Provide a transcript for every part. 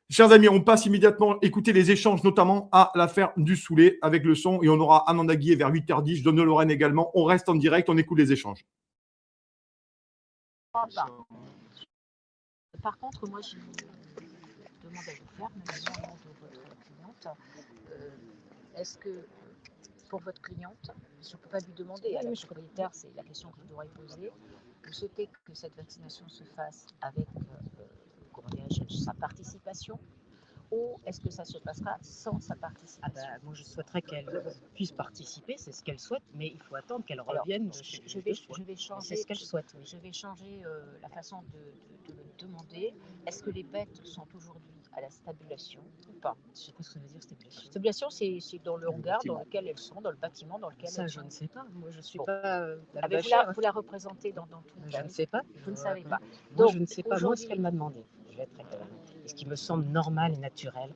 Chers amis, on passe immédiatement écouter les échanges, notamment à la ferme du Soulé avec le son. Et on aura Amanda Guillet vers 8h10, John de Lorraine également. On reste en direct, on écoute les échanges. Par contre, moi, j'ai une demande à vous faire, même si on de votre cliente. Est-ce que pour votre cliente, je ne peux pas lui demander, à la propriétaire, c'est la question que vous devrez poser, vous souhaitez que cette vaccination se fasse avec sa participation, ou est-ce que ça se passera sans sa participation? Moi, je souhaiterais qu'elle puisse participer, c'est ce qu'elle souhaite, mais il faut attendre qu'elle revienne. Je vais changer, c'est ce qu'elle souhaite. Oui. Je vais changer la façon de le demander. Est-ce que les bêtes sont aujourd'hui à la stabulation ou pas? Je sais pas ce que ça veut dire, stabulation. Stabulation, c'est dans le hangar dans lequel elles sont, dans le bâtiment dans lequel elles sont. Ça, je ne sais pas. Moi, je ne suis pas vous la représentez dans tout le Je ne sais pas. Vous ne savez pas. Donc, je ne sais pas, moi, ce qu'elle m'a demandé. Je vais être très claire. Et ce qui me semble normal et naturel,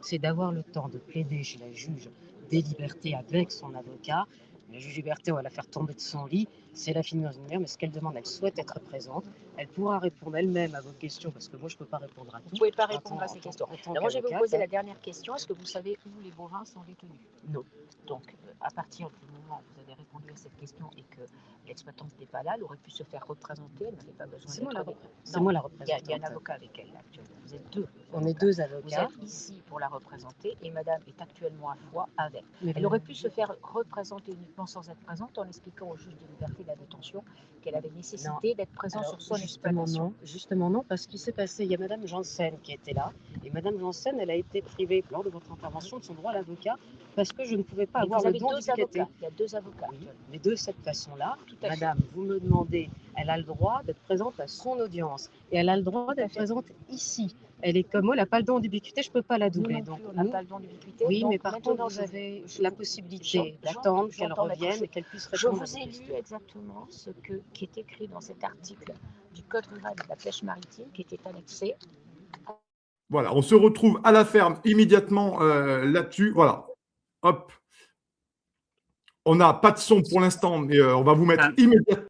c'est d'avoir le temps de plaider chez la juge des libertés avec son avocat. La juge Liberté, on va la faire tomber de son lit. C'est la fille dans une mer, mais ce qu'elle demande, elle souhaite être présente. Elle pourra répondre elle-même à vos questions, parce que moi, je ne peux pas répondre à tout. Vous ne pouvez pas répondre à ces questions. Alors, moi, je vais vous poser la dernière question. Est-ce que vous savez où les bovins sont détenus? Non. Donc, à partir du moment où vous avez répondu à cette question et que l'exploitante n'était pas là, elle aurait pu se faire représenter. Elle n'avait pas besoin d'être. C'est moi la représentante. Il y a un avocat avec elle, là, actuellement. Vous êtes deux. On est deux avocats. Vous êtes ici pour la représenter et madame est actuellement à Foix avec. Elle aurait pu se faire représenter uniquement sans être présente en expliquant au juge des libertés de la détention qu'elle avait nécessité d'être présente sur son exploitation. Justement non, parce qu'il s'est passé, il y a madame Janssen qui était là, et madame Janssen, elle a été privée lors de votre intervention de son droit à l'avocat, parce que je ne pouvais pas avoir le don d'étiqueter. Il y a deux avocats. Oui, mais de cette façon-là, madame, vous me demandez, elle a le droit d'être présente à son audience, et elle a le droit d'être présente ici. Elle est comme moi, elle n'a pas le don d'ubiquité, je ne peux pas la doubler. Donc, on n'a pas le don d'ubiquité. Oui, mais par contre, vous avez la possibilité d'attendre qu'elle revienne et qu'elle puisse répondre. Je vous ai lu exactement ce qui est écrit dans cet article du Code rural de la pêche maritime qui était annexé. Voilà, on se retrouve à la ferme immédiatement là-dessus. Voilà, hop. On n'a pas de son pour l'instant, mais on va vous mettre immédiatement.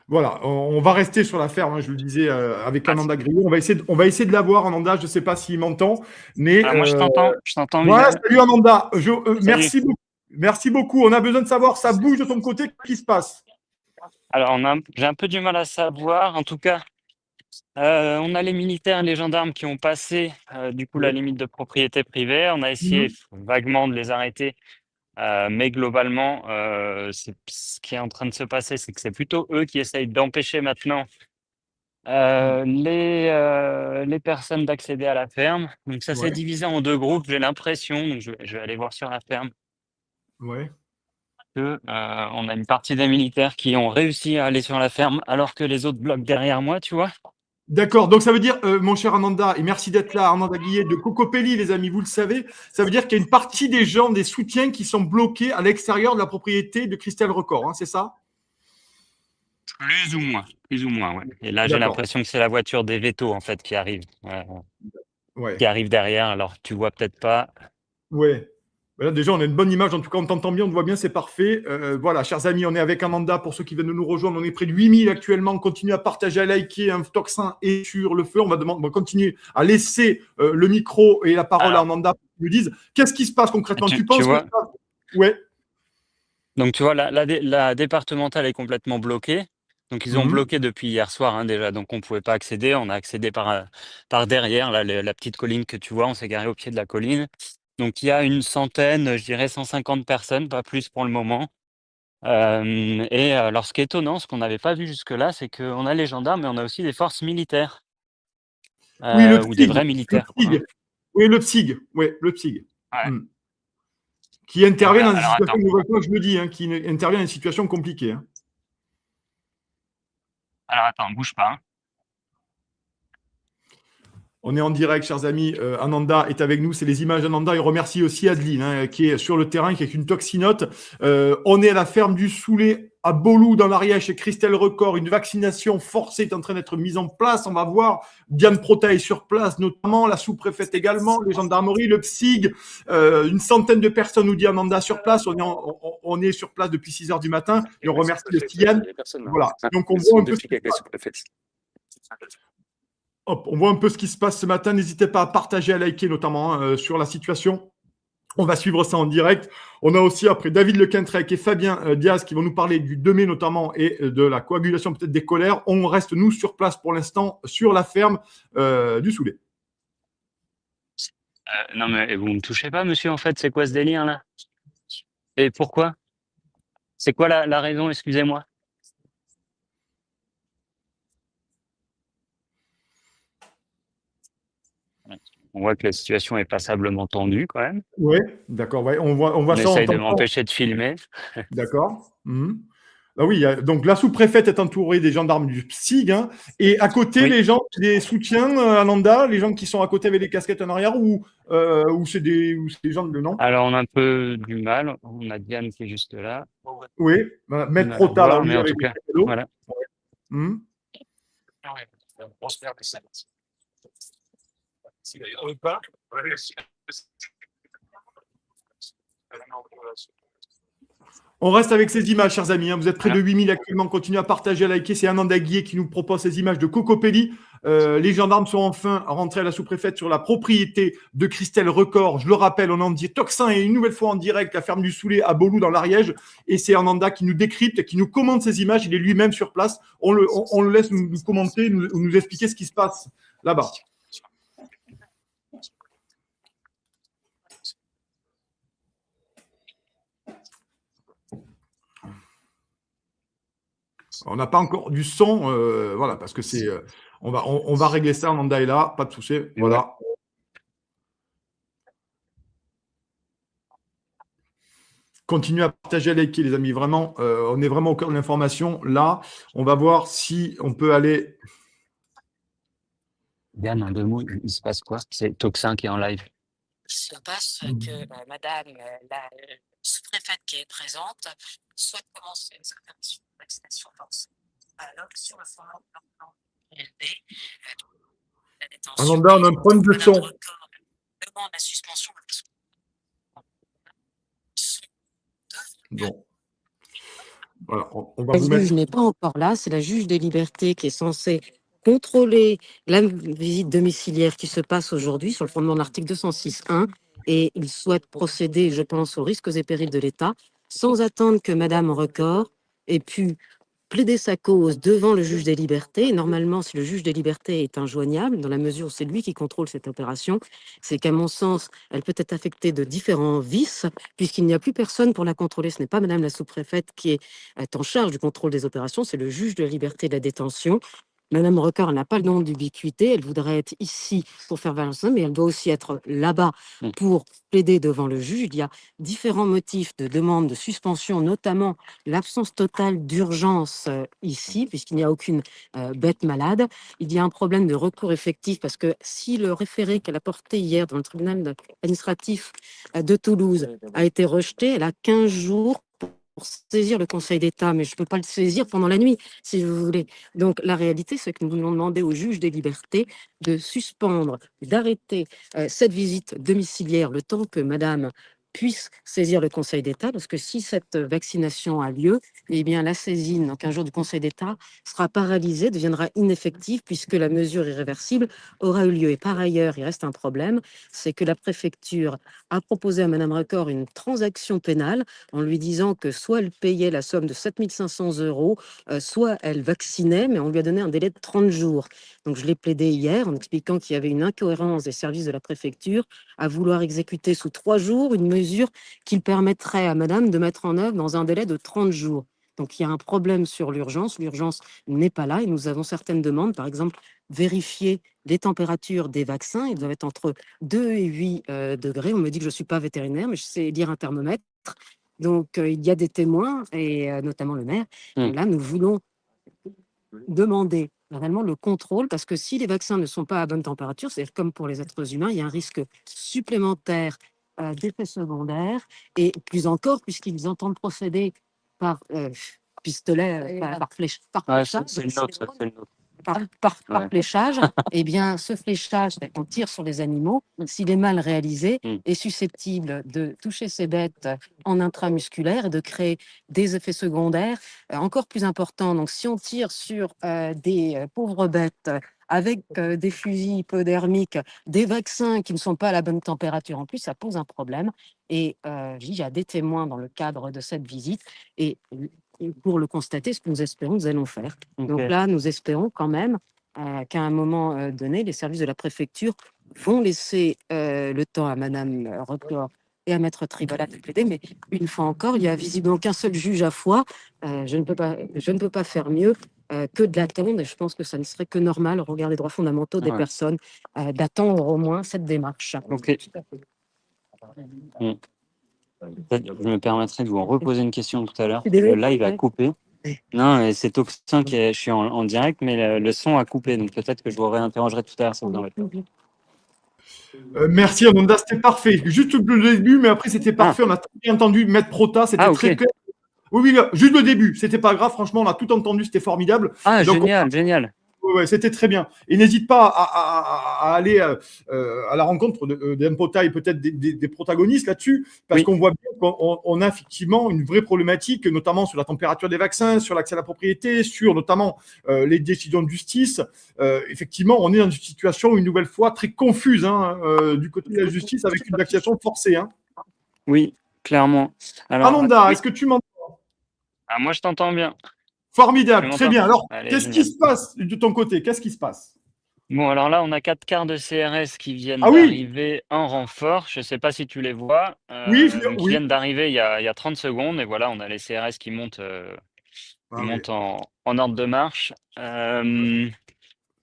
Voilà, on va rester sur la ferme, hein, je le disais, avec Amanda Grillon. On va essayer de la voir, Amanda. Je ne sais pas s'il m'entend. Mais, moi, je t'entends. Voilà, salut Amanda. Salut. Merci beaucoup. On a besoin de savoir, ça bouge de ton côté, qu'est-ce qui se passe? Alors, j'ai un peu du mal à savoir. En tout cas, on a les militaires et les gendarmes qui ont passé du coup la limite de propriété privée. On a essayé vaguement de les arrêter. Mais globalement, ce qui est en train de se passer, c'est que c'est plutôt eux qui essayent d'empêcher maintenant les personnes d'accéder à la ferme. Donc ça s'est divisé en deux groupes, j'ai l'impression. Donc je vais aller voir sur la ferme. Ouais. On a une partie des militaires qui ont réussi à aller sur la ferme alors que les autres bloquent derrière moi, tu vois. D'accord, donc ça veut dire, mon cher Ananda, et merci d'être là, Ananda Guillet de Cocopelli, les amis, vous le savez, ça veut dire qu'il y a une partie des gens, des soutiens qui sont bloqués à l'extérieur de la propriété de Crystal Record, hein, c'est ça? Plus ou moins, ouais. Et là, j'ai l'impression que c'est la voiture des vétos, en fait, qui arrive derrière, alors tu vois peut-être pas. Ouais. Voilà, déjà, on a une bonne image. En tout cas, on t'entend bien, on te voit bien, c'est parfait. Voilà, chers amis, on est avec Amanda. Pour ceux qui viennent de nous rejoindre, on est près de 8000 actuellement. On continue à partager, à liker. Un tocsin est sur le feu. On va continuer à laisser le micro et la parole à Amanda pour qu'ils nous disent qu'est-ce qui se passe concrètement. Tu penses que ça... Ouais. Donc, tu vois, la départementale est complètement bloquée. Donc, ils ont Mhm. bloqué depuis hier soir, hein, déjà. Donc, on ne pouvait pas accéder. On a accédé par derrière, là, la petite colline que tu vois. On s'est garé au pied de la colline. Donc, il y a une centaine, je dirais 150 personnes, pas plus pour le moment. Alors, ce qui est étonnant, ce qu'on n'avait pas vu jusque-là, c'est qu'on a les gendarmes, mais on a aussi des forces militaires, Oui, le ou des PSIG. vrais Le militaires, quoi, hein. PSIG. Oui, le PSIG. Oui, le PSIG. Ouais. Hmm. Qui intervient dans des Alors, situations, attends. une nouvelle fois que je le dis, hein, qui intervient dans des situations compliquées. Hein. Alors, attends, bouge pas, hein. On est en direct, chers amis. Ananda est avec nous. C'est les images d'Ananda. Et remercie aussi Adeline, hein, qui est sur le terrain, qui est une toxinote. On est à la ferme du Soulé, à Bolou, dans l'Ariège, chez Christelle Record. Une vaccination forcée est en train d'être mise en place. On va voir. Diane Prota est sur place, notamment. La sous-préfète également. Les gendarmeries, le PSIG. Une centaine de personnes, nous dit Ananda, sur place. On est sur place depuis 6 heures du matin. Et on remercie le Yann. Voilà. Donc, on voit un peu. Hop, on voit un peu ce qui se passe ce matin. N'hésitez pas à partager, à liker notamment sur la situation. On va suivre ça en direct. On a aussi après David Lequintrec et Fabien Diaz qui vont nous parler du 2 mai notamment et de la coagulation peut-être des colères. On reste nous sur place pour l'instant sur la ferme du Soulé. Non, mais vous me touchez pas, monsieur, en fait. C'est quoi ce délire, là? Et pourquoi? C'est quoi la raison, excusez-moi? On voit que la situation est passablement tendue, quand même. Oui, d'accord. Ouais, on voit On ça, on essaye entend de ça. m'empêcher de filmer. D'accord. Mhm. Ah oui, donc la sous-préfète est entourée des gendarmes du PSIG, hein, et à côté, Oui. les gens, des soutiens, Ananda, les gens qui sont à côté avec les casquettes en arrière, ou c'est des gens de nom. Alors, on a un peu du mal. On a Diane qui est juste là. Oui, Maître On a la Prota, là, voir, mais oui, en avec tout le cas, cadeau. voilà. Mhm. On reste avec ces images, chers amis. Hein. Vous êtes près de Voilà. 8000 actuellement. Continuez à partager, à liker. C'est Ananda Guillet qui nous propose ces images de Cocopelli. Les gendarmes sont enfin rentrés à la sous-préfète sur la propriété de Christelle Record. Je le rappelle, on en dit Toxin et une nouvelle fois en direct, la ferme du Soulé à Bolou dans l'Ariège. Et c'est Ananda qui nous décrypte, qui nous commente ces images. Il est lui-même sur place. On le laisse nous commenter, nous expliquer ce qui se passe là-bas. On n'a pas encore du son, voilà, parce que c'est. On va régler ça, Ananda est là, pas de souci. Voilà. Continuez à partager, à liker, les amis. Vraiment, on est vraiment au cœur de l'information. Là, on va voir si on peut aller. Diane, en 2 mots, il se passe quoi? C'est Toxin qui est en live. Il se passe que madame la sous-préfète qui est présente souhaite commencer une certaine vaccination forcée. Alors, sur le fondement de leur plan élevé, la détention, Ananda, on a un problème de madame son. Record demande la suspension de Bon. Voilà, on va La vous mettre. juge n'est pas encore là, c'est la juge des libertés qui est censée contrôler la visite domiciliaire qui se passe aujourd'hui sur le fondement de l'article 206.1 et il souhaite procéder, je pense, aux risques et périls de l'État sans attendre que Madame Record ait pu plaider sa cause devant le juge des libertés. Et normalement, si le juge des libertés est injoignable, dans la mesure où c'est lui qui contrôle cette opération, c'est qu'à mon sens, elle peut être affectée de différents vices, puisqu'il n'y a plus personne pour la contrôler. Ce n'est pas Madame la sous-préfète qui est en charge du contrôle des opérations, c'est le juge de la liberté de la détention. Madame Record n'a pas le nom d'ubiquité, elle voudrait être ici pour faire valoir ça, mais elle doit aussi être là-bas pour plaider devant le juge. Il y a différents motifs de demande de suspension, notamment l'absence totale d'urgence ici, puisqu'il n'y a aucune bête malade. Il y a un problème de recours effectif, parce que si le référé qu'elle a porté hier dans le tribunal administratif de Toulouse a été rejeté, elle a 15 jours pour saisir le Conseil d'État, mais je ne peux pas le saisir pendant la nuit, si vous voulez. Donc, la réalité, c'est que nous voulons demander au juge des libertés de suspendre, d'arrêter cette visite domiciliaire le temps que Madame puisse saisir le Conseil d'État, parce que si cette vaccination a lieu, eh bien la saisine, donc un jour du Conseil d'État, sera paralysée, deviendra ineffective, puisque la mesure irréversible aura eu lieu. Et par ailleurs, il reste un problème, c'est que la préfecture a proposé à Madame Record une transaction pénale en lui disant que soit elle payait la somme de 7 500 €, soit elle vaccinait, mais on lui a donné un délai de 30 jours. Donc je l'ai plaidé hier en expliquant qu'il y avait une incohérence des services de la préfecture à vouloir exécuter sous 3 jours une mesure qu'il permettrait à madame de mettre en œuvre dans un délai de 30 jours. Donc il y a un problème sur l'urgence. L'urgence n'est pas là et nous avons certaines demandes, par exemple, vérifier les températures des vaccins. Ils doivent être entre 2 et 8 degrés. On me dit que je ne suis pas vétérinaire, mais je sais lire un thermomètre. Donc il y a des témoins, et notamment le maire. Et là, nous voulons demander vraiment le contrôle, parce que si les vaccins ne sont pas à bonne température, c'est comme pour les êtres humains, il y a un risque supplémentaire d'effets secondaires, et plus encore, puisqu'ils entendent procéder par pistolet, par Ouais, fléchage, c'est le nôtre, ça, c'est le nôtre. par Ouais. fléchage, eh bien, ce fléchage, on tire sur les animaux, s'il est mal réalisé, est susceptible de toucher ces bêtes en intramusculaire et de créer des effets secondaires encore plus importants. Donc, si on tire sur des pauvres bêtes avec des fusils hypodermiques, des vaccins qui ne sont pas à la bonne température, en plus, ça pose un problème. Et il y a des témoins dans le cadre de cette visite. Et pour le constater, ce que nous espérons, nous allons faire. Donc là, nous espérons quand même qu'à un moment donné, les services de la préfecture vont laisser le temps à Madame Record et à Maître Tribola de plaider. Mais une fois encore, il n'y a visiblement qu'un seul juge à foi. Je ne peux pas faire mieux que de l'attendre. Et je pense que ça ne serait que normal, au regard des droits fondamentaux des personnes, d'attendre au moins cette démarche. Ok. Peut-être je me permettrai de vous reposer une question tout à l'heure. Le live a coupé. Non, et c'est Toxin je suis en direct, mais le son a coupé. Donc peut-être que je vous réinterrogerai tout à l'heure. Merci Amanda, c'était parfait. Juste le début, mais après c'était parfait. On a très bien entendu Maître Prota, c'était très clair. Oui, juste le début, c'était pas grave. Franchement, on a tout entendu, c'était formidable. Ah, donc, génial. Ouais, c'était très bien. Et n'hésite pas à aller à la rencontre d'Empota et peut-être des protagonistes là-dessus, parce qu'on voit bien qu'on a effectivement une vraie problématique, notamment sur la température des vaccins, sur l'accès à la propriété, sur notamment les décisions de justice. Effectivement, on est dans une situation, une nouvelle fois, très confuse du côté de la justice avec une vaccination forcée. Oui, clairement. Alors, Amanda, est-ce que tu m'entends? Moi, je t'entends bien. Formidable, très bien. Alors, qu'est-ce qui se passe de ton côté? Qu'est-ce qui se passe? Bon, alors là, on a 4 quarts de CRS qui viennent d'arriver en renfort. Je ne sais pas si tu les vois. Oui, qui viennent d'arriver il y a 30 secondes. Et voilà, on a les CRS qui montent, en ordre de marche.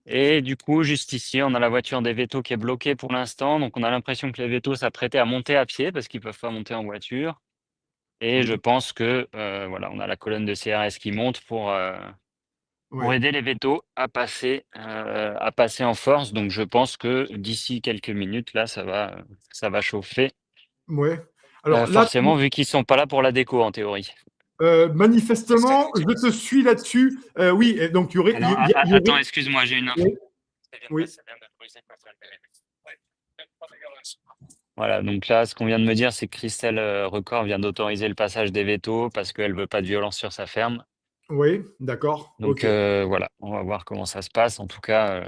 Et du coup, juste ici, on a la voiture des vétos qui est bloquée pour l'instant. Donc, on a l'impression que les vétos s'apprêtaient à monter à pied parce qu'ils ne peuvent pas monter en voiture. Et je pense que, voilà, on a la colonne de CRS qui monte pour aider les vétos à passer en force. Donc, je pense que d'ici quelques minutes, là, ça va chauffer. Ouais. Alors, forcément, vu qu'ils ne sont pas là pour la déco, en théorie. Manifestement, je te suis là-dessus. Oui, et donc il y aurait. Attends, excuse-moi, j'ai une info. Oui. Voilà, donc là, ce qu'on vient de me dire, c'est que Christelle Record vient d'autoriser le passage des vétos parce qu'elle ne veut pas de violence sur sa ferme. Oui, d'accord. Donc voilà, on va voir comment ça se passe. En tout cas.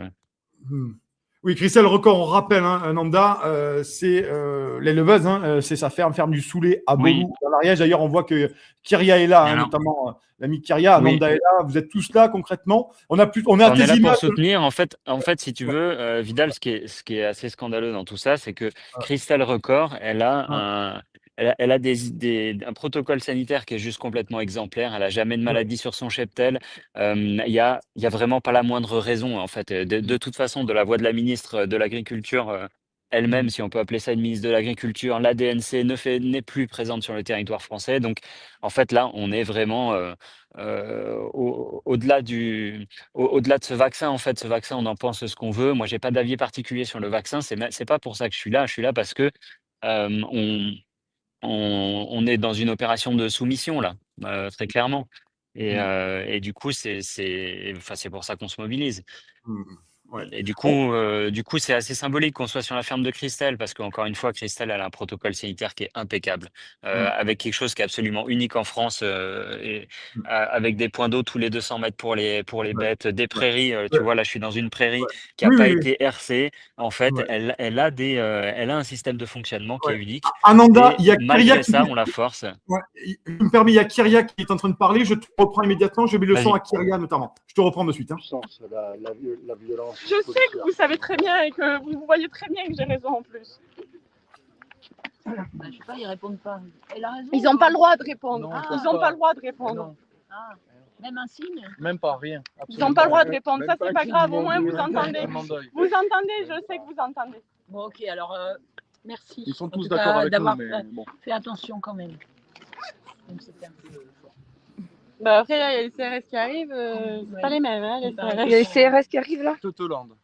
Oui, Christelle Record, on rappelle, Nanda, c'est l'éleveuse, c'est sa ferme du Soulé à Bolou, dans l'Ariège. D'ailleurs, on voit que Kyria est là, notamment l'ami Kyria, Amanda est là. Vous êtes tous là concrètement. On est là pour soutenir. En fait, si tu veux, Vidal, ce qui est assez scandaleux dans tout ça, c'est que Christelle Record, elle a un protocole sanitaire qui est juste complètement exemplaire. Elle a jamais de maladie sur son cheptel. Il y a vraiment pas la moindre raison, en fait. De toute façon, de la voix de la ministre de l'Agriculture elle-même, si on peut appeler ça une ministre de l'Agriculture, la DNC n'est plus présente sur le territoire français. Donc, en fait, là, on est vraiment au-delà de ce vaccin. En fait, ce vaccin, on en pense ce qu'on veut. Moi, j'ai pas d'avis particulier sur le vaccin. C'est pas pour ça que je suis là. Je suis là parce que on est dans une opération de soumission là, très clairement. Et du coup, c'est pour ça qu'on se mobilise. Ouais. Et du coup, c'est assez symbolique qu'on soit sur la ferme de Christelle, parce qu'encore une fois, Christelle, elle a un protocole sanitaire qui est impeccable, avec quelque chose qui est absolument unique en France, avec des points d'eau tous les 200 mètres pour les Ouais. bêtes, des Ouais. prairies. Tu Ouais. vois, là, je suis dans une prairie Ouais. qui n'a Oui, pas oui, oui. été hercée. En fait, Ouais. elle a un système de fonctionnement qui Ouais. est unique. Ananda, Et il y a Kyria malgré qui ça, on la force. ouais, je me permets, il y a Kyria qui est en train de parler. Je te reprends immédiatement. Je mets le son Vas-y. à Kyria notamment. Je te reprends de suite. Hein. La violence. Je sais que vous savez très bien et que vous voyez très bien que j'ai raison en plus. Bah, je sais pas, ils répondent pas. Elle a raison. Ils n'ont pas le droit de répondre. Non, Ils n'ont pas le droit de répondre. Non, Ah, même un signe. même pas rien. Ils n'ont pas le droit de Absolument répondre. Ça, c'est pas grave. Au moins, vous entendez. rien. Vous entendez, je sais que vous entendez. Bon, ok, alors merci. Ils sont En tous tout d'accord cas, avec nous, d'avoir mais bon. fait attention quand même. Même si c'était un peu fort. Bah après, là, il y a les CRS qui arrivent. C'est Ouais. pas les mêmes, hein, les Il paraît CRS. Il y a les CRS qui arrivent là. Teutelande.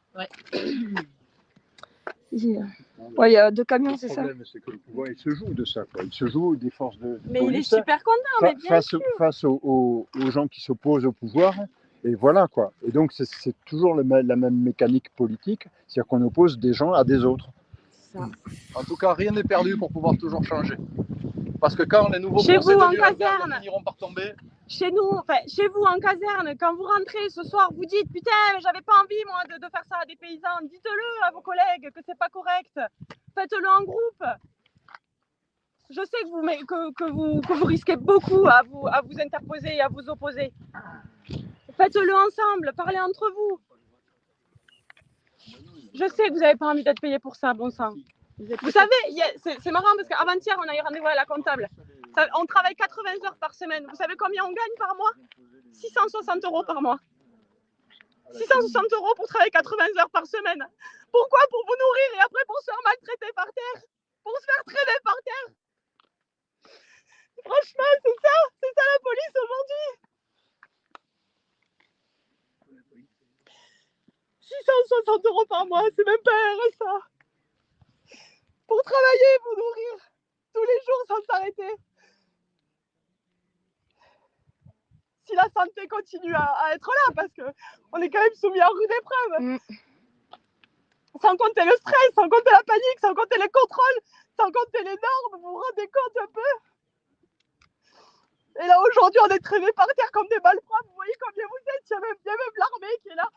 Ouais, il y a 2 camions, c'est Le ça? problème, c'est que le pouvoir, il se joue de ça, quoi. Il se joue des forces de Mais il est police super content, mais bien face aux gens qui s'opposent au pouvoir. Et voilà, quoi. Et donc, c'est toujours la même mécanique politique, c'est-à-dire qu'on oppose des gens à des autres. Ça. En tout cas, rien n'est perdu pour pouvoir toujours changer. Parce que quand les nouveaux Chez procès vous, en de Nuremberg caserne. finiront par tomber, Chez nous, enfin, chez vous en caserne, quand vous rentrez ce soir, vous dites putain, mais j'avais pas envie moi de faire ça à des paysans. Dites-le à vos collègues que c'est pas correct. Faites-le en groupe. Je sais que vous risquez beaucoup à vous interposer et à vous opposer. Faites-le ensemble, parlez entre vous. Je sais que vous n'avez pas envie d'être payé pour ça, bon sang. Vous savez, c'est marrant parce qu'avant-hier, on a eu rendez-vous à la comptable. On travaille 80 heures par semaine. Vous savez combien on gagne par mois? 660 € par mois. 660 € pour travailler 80 heures par semaine. Pourquoi? Pour vous nourrir et après pour se faire maltraiter par terre. Pour se faire traîner par terre. Franchement, c'est ça la police aujourd'hui. 660 € par mois, c'est même pas un RSA. Pour travailler, vous nourrir tous les jours sans s'arrêter. Si la santé continue à être là, parce qu'on est quand même soumis à rude épreuve. Sans compter le stress, sans compter la panique, sans compter les contrôles, sans compter les normes, vous vous rendez compte un peu? Et là aujourd'hui on est traînés par terre comme des malfrats, vous voyez combien vous êtes, il y a même l'armée qui est là.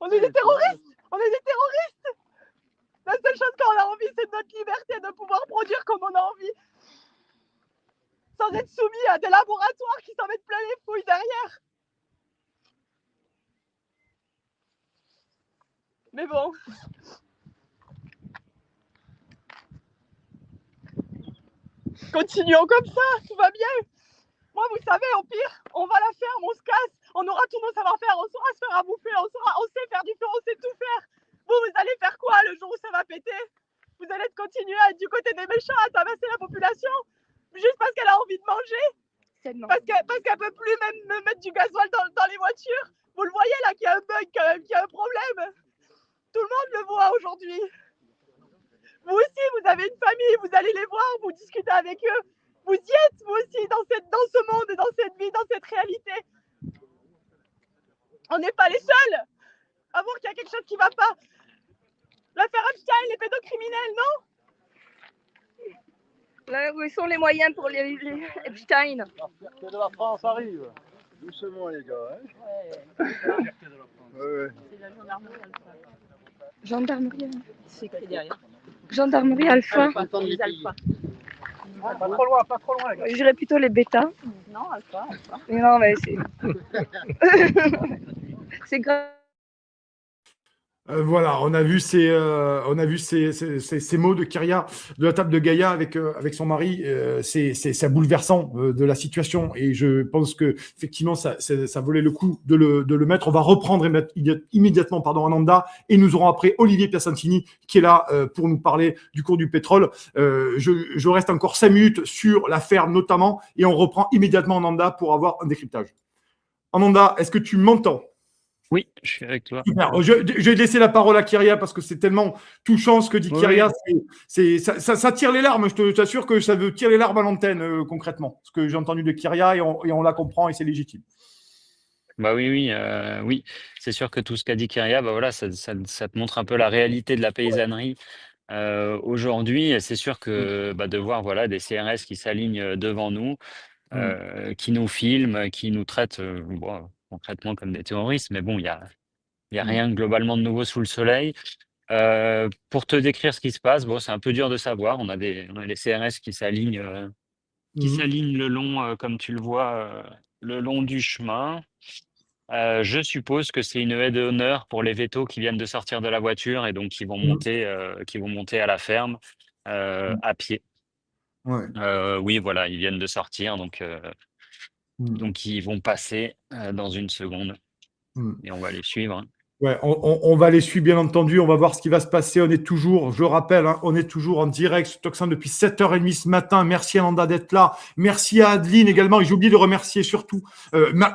On est des terroristes, on est des terroristes. La seule chose qu'on a envie, c'est de notre liberté, de pouvoir produire comme on a envie. Sans être soumis à des laboratoires qui s'en mettent plein les fouilles derrière. Mais bon. Continuons comme ça, tout va bien. Moi, vous savez, au pire, on va à la ferme, on se casse, on aura tous nos savoir-faire, on saura se faire à bouffer, on sait faire du feu, on sait tout faire. Vous allez faire quoi le jour où ça va péter? Vous allez continuer à être du côté des méchants, à tabasser la population, juste parce qu'elle a envie de manger, parce qu'elle peut plus même mettre du gasoil dans les voitures. Vous le voyez là qu'il y a un bug quand même, qu'il y a un problème. Tout le monde le voit aujourd'hui. Vous aussi, vous avez une famille, vous allez les voir, vous discutez avec eux. Vous y êtes, vous aussi, dans ce monde, dans cette vie, dans cette réalité. On n'est pas les seuls à voir qu'il y a quelque chose qui ne va pas. L'affaire Epstein, les pédocriminels, non? Là, où sont les moyens pour les Epstein? la fierté de la France arrive. Doucement, les gars. Hein. Ouais. C'est la gendarmerie Alpha. Gendarmerie. C'est écrit derrière. Gendarmerie Alpha. Les Alpha. Pas trop loin, pas trop loin. Je dirais plutôt les bêtas. Non, Alpha. Mais non, mais c'est. C'est grave. Voilà, on a vu ces mots de Kyria de la table de Gaïa avec son mari. C'est bouleversant de la situation et je pense que effectivement ça valait le coup de le mettre. On va reprendre immédiatement Ananda et nous aurons après Olivier Piacentini qui est là pour nous parler du cours du pétrole. Je reste encore 5 minutes sur la ferme notamment et on reprend immédiatement Ananda pour avoir un décryptage. Ananda, est-ce que tu m'entends? Oui, je suis avec toi. Super. Je vais laisser la parole à Kyria parce que c'est tellement touchant ce que dit Kyria. Ça tire les larmes. Je t'assure que ça veut tirer les larmes à l'antenne concrètement. Ce que j'ai entendu de Kyria et on la comprend et c'est légitime. Bah oui, oui, oui. C'est sûr que tout ce qu'a dit Kyria, bah voilà, ça te montre un peu la réalité de la paysannerie aujourd'hui. Et c'est sûr Mmh. que bah, de voir voilà, des CRS qui s'alignent devant nous, Mmh. qui nous filment, qui nous traitent bon, concrètement comme des terroristes. Mais bon, il y a Mmh. rien globalement de nouveau sous le soleil. Pour te décrire ce qui se passe, bon, c'est un peu dur de savoir. On a les CRS qui Mmh. s'alignent le long, comme tu le vois, le long du chemin. Je suppose que c'est une haie d'honneur pour les vétos qui viennent de sortir de la voiture et donc Mmh. qui vont monter à la ferme Mmh. à pied. Ouais. Oui, voilà, ils viennent de sortir, Mmh. donc ils vont passer dans une seconde Mmh. et on va les suivre, hein. Ouais, on va les suivre, bien entendu. On va voir ce qui va se passer. On est toujours, je rappelle, hein, on est toujours en direct sur Toxin depuis 7h30 ce matin. Merci à Nanda d'être là. Merci à Adeline également. Et j'ai oublié de remercier surtout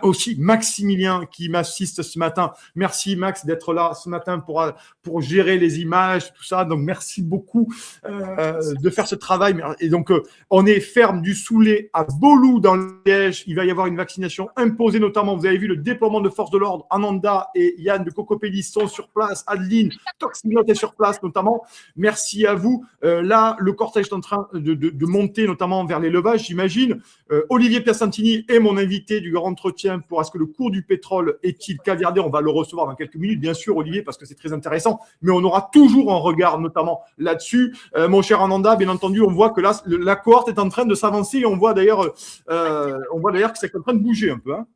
aussi Maximilien qui m'assiste ce matin. Merci Max d'être là ce matin pour gérer les images, tout ça. Donc merci beaucoup de faire ce travail. Et donc on est ferme du Soulé à Bolou dans le Liège. Il va y avoir une vaccination imposée, notamment. Vous avez vu le déploiement de forces de l'ordre. Ananda et Yann de Cocopelli sont sur place. Adeline, Toxinote est sur place, notamment. Merci à vous. Là, le cortège est en train de monter, notamment vers les levages, j'imagine. Olivier Piacentini est mon invité du grand entretien pour est-ce que le cours du pétrole est-il caviardé? On va le recevoir dans quelques minutes, bien sûr, Olivier, parce que c'est très intéressant. Mais on aura toujours un regard, notamment là-dessus. Mon cher Ananda, bien entendu, on voit que là, la cohorte est en train de s'avancer et on voit d'ailleurs que c'est en train de bouger un peu, hein.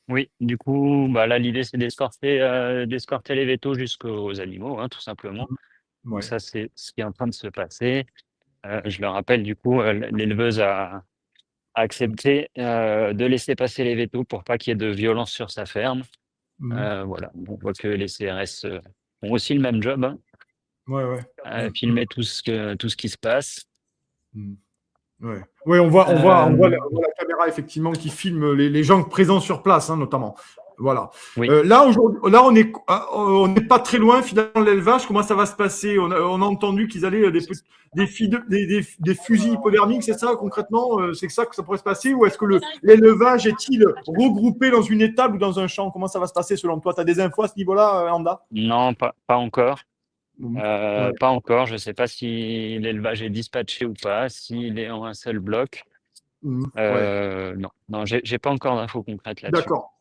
Oui, du coup, bah là, l'idée, c'est d'escorter les vétos jusqu'aux animaux, hein, tout simplement. Donc Ouais. ça, c'est ce qui est en train de se passer. Je le rappelle, du coup, l'éleveuse a accepté de laisser passer les vétos pour pas qu'il y ait de violence sur sa ferme. Mhm. Voilà, on voit que les CRS ont aussi le même job, hein, Ouais, ouais. filmer tout ce qui se passe. Mhm. Ouais. Ouais, on voit la caméra effectivement qui filme les gens présents sur place, hein, notamment. Voilà. Oui, Là, aujourd'hui, là, on n'est pas très loin finalement de l'élevage. Comment ça va se passer? On a entendu qu'ils allaient des fusils hypodermiques, c'est ça concrètement? C'est ça que ça pourrait se passer? Ou est-ce que l'élevage est-il regroupé dans une étable ou dans un champ? Comment ça va se passer selon toi? Tu as des infos à ce niveau-là, Anda? non, pas encore. Ouais. Pas encore. Je ne sais pas si l'élevage est dispatché ou pas, s'il est en un seul bloc. Ouais. Non, non, j'ai pas encore d'infos concrètes là-dessus. D'accord.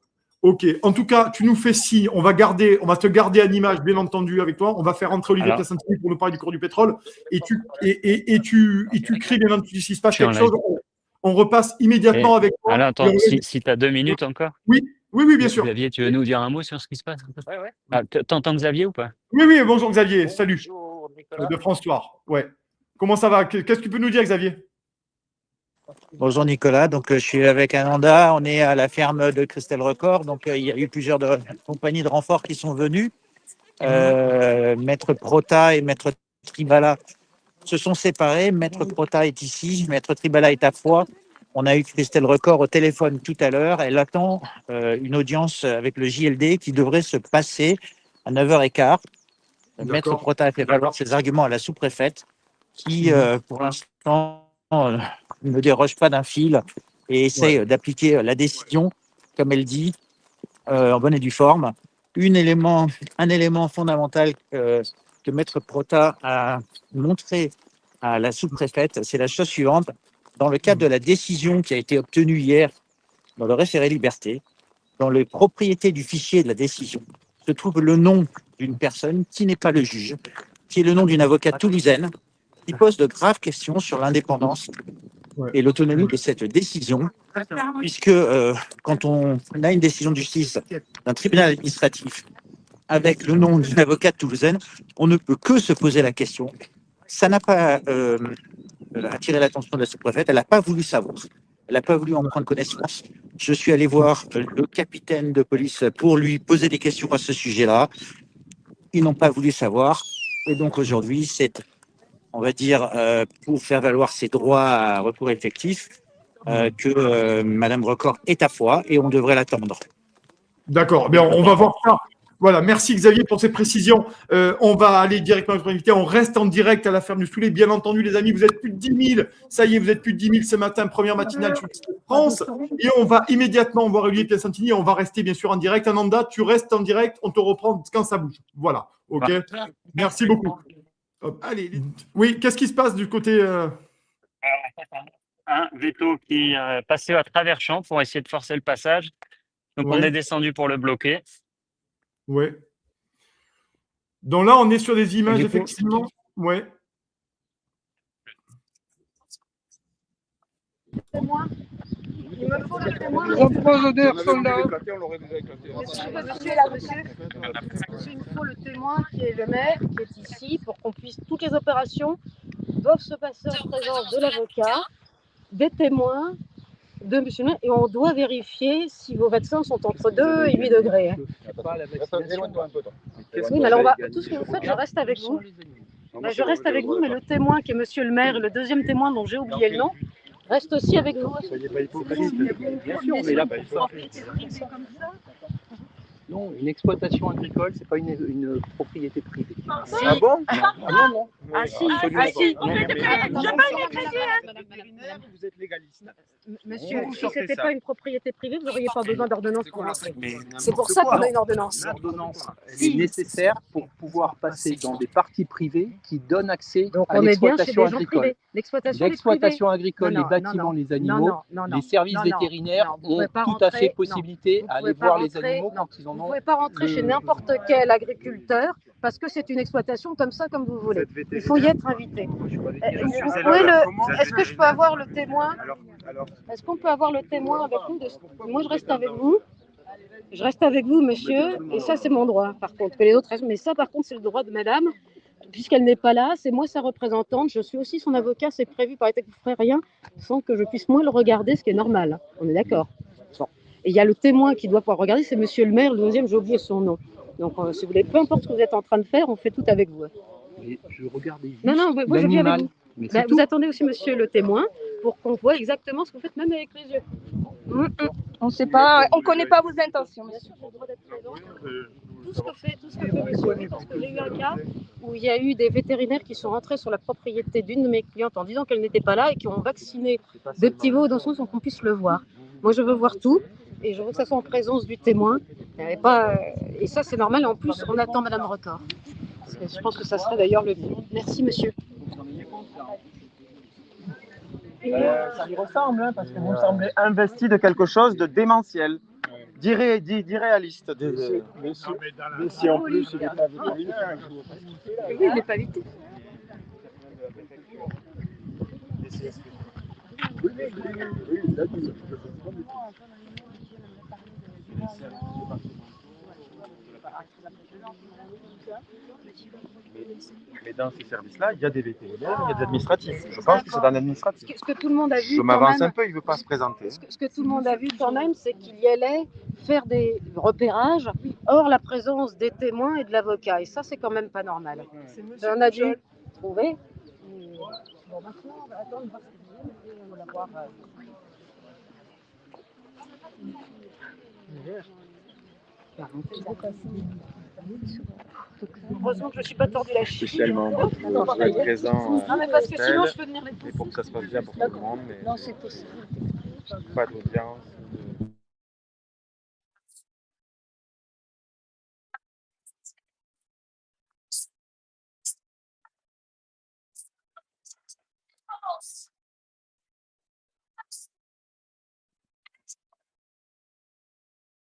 Ok. En tout cas, tu nous fais signe. On va te garder à l'image, bien entendu, avec toi. On va faire rentrer Olivier Alors, Piacentini pour nous parler du cours du pétrole. Et tu cries, bien entendu, s'il se je passe suis en quelque live. chose. On repasse immédiatement Et, avec alors, toi. attends, si tu as 2 minutes encore, Oui, oui, oui, bien sûr. Xavier, tu veux nous dire un mot sur ce qui se passe? Ouais, ouais. Ah, t'entends Xavier ou pas? Oui, oui, bonjour Xavier. Salut. Bonjour, Nicolas. De France Soir. Ouais. Comment ça va? Qu'est-ce que tu peux nous dire, Xavier? Bonjour Nicolas, donc je suis avec Ananda, on est à la ferme de Christelle Record, donc il y a eu plusieurs compagnies de renforts qui sont venues. Maître Prota et Maître Tribala se sont séparés, Maître Prota est ici, Maître Tribala est à Foix. On a eu Christelle Record au téléphone tout à l'heure, elle attend une audience avec le JLD qui devrait se passer à 9h15. Maître D'accord. Prota a fait valoir ses arguments à la sous-préfète qui, pour l'instant, ne déroge pas d'un fil et essaye d'appliquer la décision, comme elle dit, en bonne et due forme. Un élément fondamental que Maître Prota a montré à la sous-préfète, c'est la chose suivante. Dans le cadre de la décision qui a été obtenue hier dans le référé liberté, dans les propriétés du fichier de la décision, se trouve le nom d'une personne qui n'est pas le juge, qui est le nom d'une avocate toulousaine, qui pose de graves questions sur l'indépendance et l'autonomie de cette décision, puisque quand on a une décision de justice d'un tribunal administratif avec le nom d'une avocate toulousaine, on ne peut que se poser la question. Ça n'a pas attiré l'attention de la sous-préfète, elle n'a pas voulu savoir. Elle n'a pas voulu en prendre connaissance. Je suis allé voir le capitaine de police pour lui poser des questions à ce sujet-là. Ils n'ont pas voulu savoir. Et donc aujourd'hui, c'est, on va dire, pour faire valoir ses droits à recours effectif, que Madame Record est à Foix et on devrait l'attendre. D'accord. Mais on va voir ça. Voilà, merci Xavier pour ces précisions. On va aller directement à notre invité. On reste en direct à la ferme du Soulet. Bien entendu, les amis, vous êtes plus de 10 000. Ça y est, vous êtes plus de 10 000 ce matin, première matinale sur France. Et on va immédiatement voir Olivier Piacentini. On va rester bien sûr en direct. Ananda, tu restes en direct. On te reprend quand ça bouge. Voilà. OK. Merci beaucoup. Hop, allez. Oui, qu'est-ce qui se passe du côté Un veto qui passait à travers champ pour essayer de forcer le passage. Donc, on Ouais. est descendu pour le bloquer. Oui. Donc là, on est sur des images, du coup- effectivement. Oui. Il me faut le témoin. Monsieur est là, monsieur. Monsieur, il me faut le témoin qui est le maire, qui est ici, pour qu'on puisse. Toutes les opérations doivent se passer en présence de l'avocat, des témoins, de monsieur le maire, et on doit vérifier si vos vaccins sont entre 2 et 8 degrés. Hein. Oui, mais alors tout ce que vous faites, je reste avec vous. Ben, je reste avec vous, mais le témoin qui est monsieur le maire, et le deuxième témoin dont j'ai oublié le nom, reste aussi avec vous. Soyez pas hypocrite. Bien sûr, on est là pour ça. Non, une exploitation agricole, c'est pas une propriété privée. Si. Ah bon? Non, non. Ah si, Absolument ah si. pas. Non, mais- Vous êtes légaliste. Monsieur, Vous si sortez c'était ça. pas une propriété privée, vous n'auriez pas besoin d'ordonnance pour entrer. Mais C'est pour ça qu'on a une ordonnance. l'ordonnance, elle Si. est nécessaire pour pouvoir passer dans des parties privées qui donnent accès Donc à on est bien chez l'exploitation des gens agricole. privés. L'exploitation est privée. L'exploitation agricole, Non, les non, bâtiments, non, les non, animaux, non, non, les services non, non, vétérinaires non, vous pouvez ont pas tout rentrer, à fait non. possibilité Vous à pouvez aller pas voir les rentrer, animaux non. quand ils en Vous ont. ne pouvez pas rentrer chez n'importe quel agriculteur parce que c'est une exploitation comme ça, comme vous voulez. Il faut y être invité. Est-ce que je peux avoir le témoin? Est-ce qu'on peut avoir le témoin avec nous? Moi, je reste avec vous. Je reste avec vous, monsieur, et ça, c'est mon droit, par contre, que les autres restent. Mais ça, par contre, c'est le droit de madame, puisqu'elle n'est pas là, c'est moi sa représentante, je suis aussi son avocat, c'est prévu par l'état que vous ne ferez rien sans que je puisse moi le regarder, ce qui est normal. On est d'accord. Bon. Et il y a le témoin qui doit pouvoir regarder, c'est monsieur le maire, le deuxième, j'ai oublié son nom. Donc, si vous voulez, peu importe ce que vous êtes en train de faire, on fait tout avec vous. Et je regardais juste Non, moi, je viens avec l'animal. vous. Mais Ben, c'est vous tout. attendez aussi monsieur le témoin pour qu'on voit exactement ce que vous faites, même avec les yeux. On sait pas, on connaît pas vos intentions. Bien sûr, j'ai le droit d'être présent. Tout ce que fait monsieur, oui, parce que j'ai eu un cas où il y a eu des vétérinaires qui sont rentrés sur la propriété d'une de mes clientes en disant qu'elle n'était pas là et qui ont vacciné des petits veaux dans son sens qu'on puisse le voir. Moi, je veux voir tout et je veux que ça soit en présence du témoin. Et ça, c'est normal. En plus, on attend Madame Record. Parce que je pense que ça serait d'ailleurs le mieux. Merci, monsieur. Ça lui ressemble, hein, parce que vous me semblez investi de quelque chose de démentiel, d'irréaliste. Mais si en plus il n'est pas vétérinaire, Oui, il n'est pas vite. Mais dans ces services-là, il y a des vétérinaires, il y a des administratifs. Je pense que c'est un administratif. Ce que tout le monde a vu Je quand m'avance même, un peu, il ne veut pas se présenter. ce que tout le monde a vu quand même, c'est qu'il y allait faire des repérages hors la présence des témoins et de l'avocat. Et ça, c'est quand même pas normal. On a dû trouver. Bon, maintenant, on va attendre voir ce qu'il dit, et on va voir. Heureusement que je ne suis pas tordue la cheville. Spécialement, je vais être présent. Non, mais parce que sinon, je peux venir les Et pour que ça se passe bien pour tout le monde, mais Non, c'est possible. pas d'audience.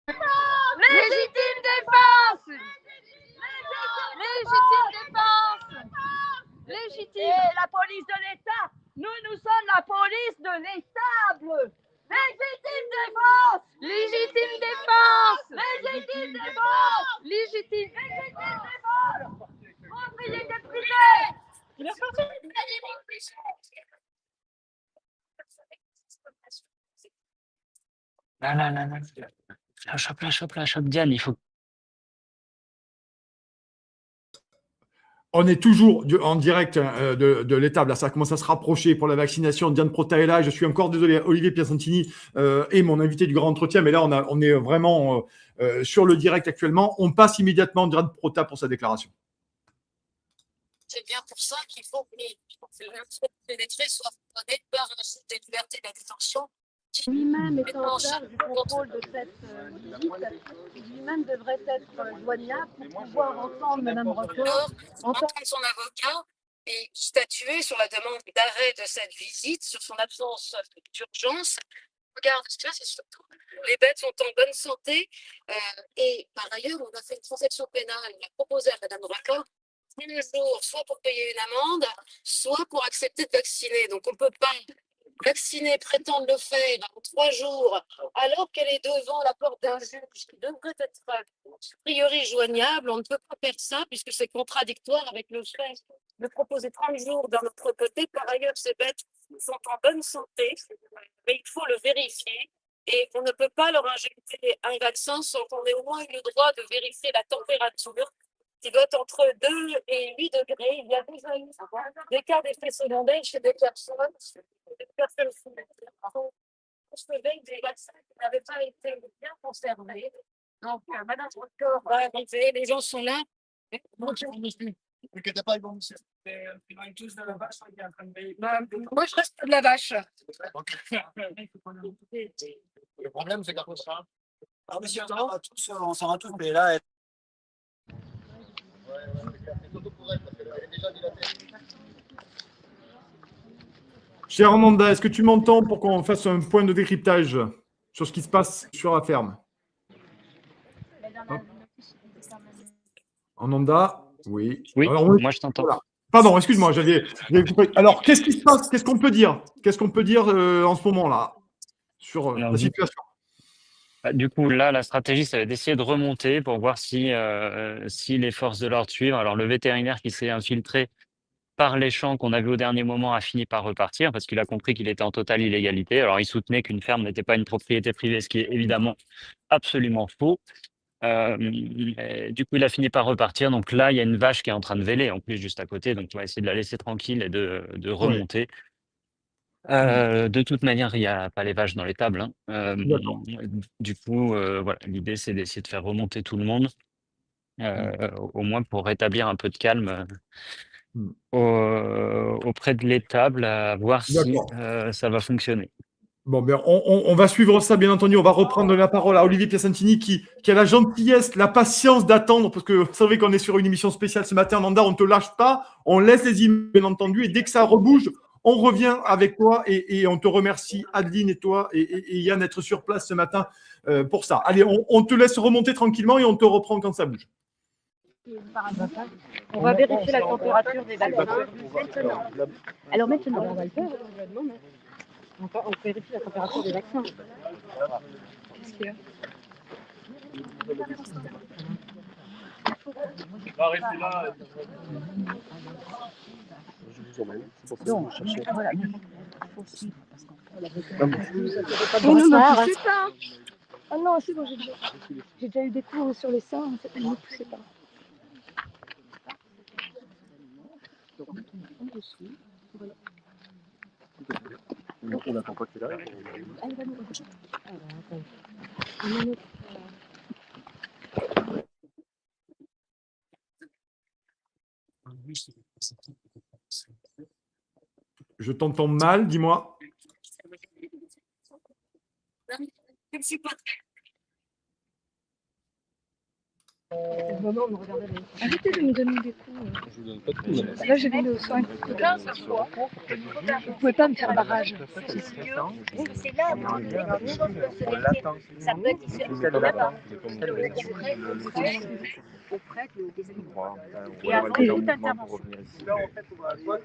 Légitime défense. Légitime défense. Légitime. Et la police de l'État, nous sommes la police de l'État. Légitime défense. Légitime défense. Légitime défense. Légitime. Légitime défense. Propriété privée. Il est reparti. Là. La chope, Diane, il faut. On est toujours en direct de l'étable. Là, ça commence à se rapprocher pour la vaccination. Diane Prota est là. Je suis encore désolé, Olivier Piacentini est mon invité du grand entretien. Mais là, on est vraiment sur le direct actuellement. On passe immédiatement Diane Prota pour sa déclaration. C'est bien pour ça qu'il faut que l'info pénétrée soit donnée par un site des libertés de la détention. Lui-même est en charge du contrôle de cette visite. Lui-même devrait être joignable pour pouvoir entendre Mme Record. Entendre son avocat et statuer sur la demande d'arrêt de cette visite, sur son absence d'urgence. Regarde, ce qu'il y a, c'est surtout les bêtes sont en bonne santé. Et par ailleurs, on a fait une transaction pénale. On a proposé à Mme Record 10 jours, soit pour payer une amende, soit pour accepter de vacciner. Donc on ne peut pas vacciner, prétendre le faire en 3 jours, alors qu'elle est devant la porte d'un juge qui devrait être a priori joignable. On ne peut pas faire ça puisque c'est contradictoire avec le fait de proposer 30 jours d'un autre côté. Par ailleurs, ces bêtes sont en bonne santé, mais il faut le vérifier. Et on ne peut pas leur injecter un vaccin sans qu'on ait au moins eu le droit de vérifier la température qui doit être entre 2 et 8 degrés. Il y a déjà eu des cas d'effets secondaires chez des personnes recevait des vaccins qui n'avaient pas été bien conservés. Donc, Madame Record va arriver, les gens sont là. Bonjour, monsieur. Ne pas, ils vont tous de la vache, il est en train de... Moi, je reste de la vache. Le problème, c'est qu'après ça, on s'en va tous, mais là, Cher Amanda, est-ce que tu m'entends pour qu'on fasse un point de décryptage sur ce qui se passe sur la ferme? Amanda? Oui. Oui, alors, moi je t'entends. Voilà. Pardon, excuse-moi, j'avais coupé. Alors, qu'est-ce qui se passe? Qu'est-ce qu'on peut dire? Qu'est-ce qu'on peut dire en ce moment-là sur la situation? Du coup, là, la stratégie, ça va être d'essayer de remonter pour voir si les forces de l'ordre suivent. Alors, le vétérinaire qui s'est infiltré par les champs qu'on a vu au dernier moment a fini par repartir parce qu'il a compris qu'il était en totale illégalité. Alors, il soutenait qu'une ferme n'était pas une propriété privée, ce qui est évidemment absolument faux. Du coup, il a fini par repartir. Donc là, il y a une vache qui est en train de véler en plus juste à côté. Donc, on va essayer de la laisser tranquille et de remonter. De toute manière, il n'y a pas les vaches dans l'étable. Du coup, voilà, l'idée, c'est d'essayer de faire remonter tout le monde, au moins pour rétablir un peu de calme auprès de l'étable, à voir si ça va fonctionner. Bon, ben, on va suivre ça, bien entendu. On va reprendre la parole à Olivier Piacentini qui a la gentillesse, la patience d'attendre, parce que vous savez qu'on est sur une émission spéciale ce matin. Amanda, on ne te lâche pas. On laisse les images, bien entendu. Et dès que ça rebouge, on revient avec toi et on te remercie, Adeline et toi et Yann, d'être sur place ce matin pour ça. Allez, on te laisse remonter tranquillement et on te reprend quand ça bouge. On va vérifier la température des vaccins maintenant. Alors maintenant, on va le faire. On vérifie la température des vaccins. Qu'est-ce qu'il y a? va rester là. Donc, voilà. Ah non, c'est bon, j'ai déjà eu des cours sur les seins, en fait, ne me poussez pas. En dessous, voilà. On attend pas qu'il arrive. Elle va nous rejoindre. Je t'entends mal, dis-moi. Arrêtez de me donner des coups. Je vous donne pas de coups. Là, je vais au soin. Vous ne pouvez pas me faire barrage. C'est là, ça peut être là-bas. Auprès des animaux. Et après toute intervention. Il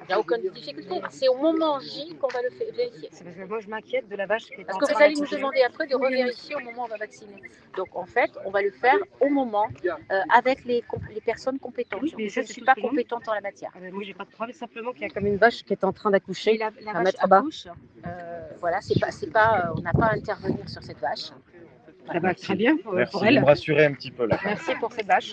n'y a aucune difficulté. C'est au moment J qu'on va le vérifier. Moi, je m'inquiète de la vache qui est Parce que vous allez nous demander après de revérifier au moment où on va vacciner. Donc, en fait, on va le faire au moment avec les personnes compétentes. Oui, mais je ne c'est suis tout pas ce que compétente en la matière. Moi, j'ai pas de problème, simplement qu'il y a comme une vache qui est en train d'accoucher. La à vache mettre bas. accouche. Voilà, on n'a pas à intervenir sur cette vache. Ça va très bien pour Merci elle. de me rassurer un petit peu là. Merci pour cette vache.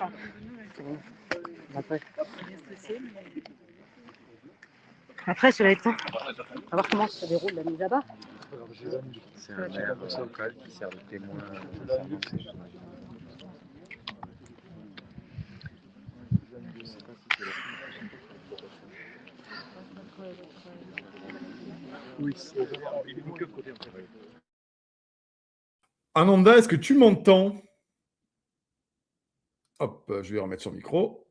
Après, cela étant, on va voir comment se déroule la mise à bas. C'est un maire local qui sert de témoin. Ananda, est-ce que tu m'entends? Hop, je vais remettre son micro.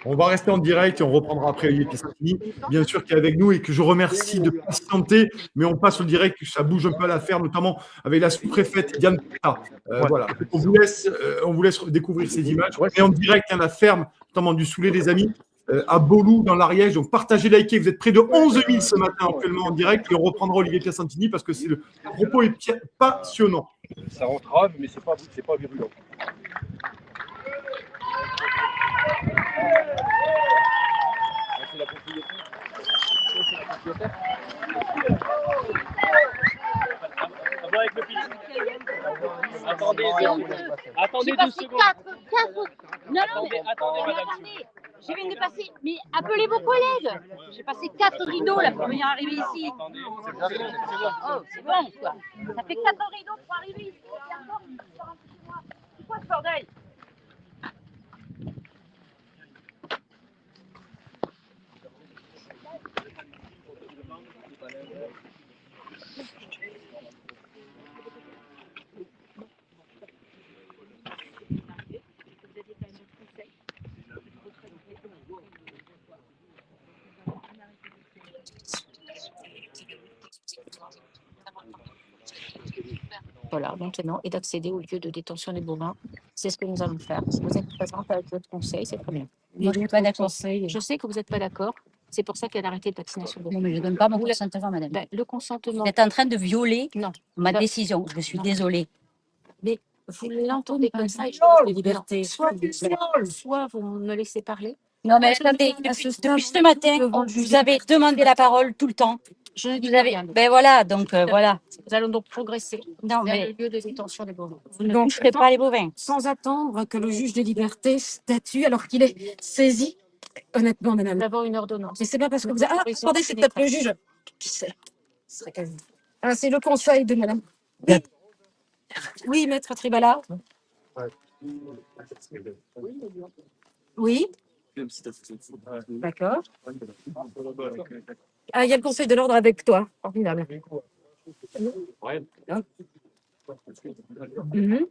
On va rester en direct et on reprendra après Olivier Piacentini, bien sûr, qui est avec nous et que je remercie de patienter, mais on passe au direct, ça bouge un peu à l'affaire, notamment avec la sous-préfète Diane Pata. Voilà, on vous laisse découvrir ces images. On est en direct à la ferme, notamment du Soulé, les amis, à Bolou, dans l'Ariège. Donc partagez, likez, vous êtes près de 11 000 ce matin actuellement en direct et on reprendra Olivier Piacentini parce que le propos est passionnant. Ça entrave, mais c'est pas virulent. C'est la propriété. Avec le pitch. Attendez 12 secondes. Non, mais attendez. Je viens de passer. Mais appelez vos collègues. J'ai passé 4 rideaux là pour venir arriver ici. Oh, c'est bon quoi. Ça fait 4 rideaux pour arriver ici. C'est quoi ce bordel? Voilà, maintenant, et d'accéder au lieu de détention des bovins. C'est ce que nous allons faire. Vous êtes présente avec votre conseil, c'est très bien. Moi, je ne suis pas d'accord. Je sais que vous n'êtes pas d'accord. C'est pour ça qu'elle a arrêté de vaccination. Non, mais je ne donne pas mon consentement, madame. Ben, le consentement. Vous êtes en train de violer ma Non. décision. Je suis désolée. Mais vous l'entendez comme ça. De liberté. Soit vous me laissez parler. Non, mais attendez, depuis ce matin, vous avez demandé la parole tout le temps. Je ne dis Vous avez... rien. Ben voilà, donc voilà. Nous allons donc progresser Non, vers mais le lieu de détention des bovins. vous ne toucherez pas les bovins. Sans attendre que le juge des libertés statue alors qu'il est saisi. Honnêtement, madame. Nous avons une ordonnance. Mais c'est pas parce que vous avez... Ah, attendez, c'est peut-être le juge. Qui c'est? Ah, c'est le conseil de madame. Oui, oui, maître Tribala. Oui. D'accord. Ah, il y a le conseil de l'ordre avec toi. Formidable. Hein? Mhm.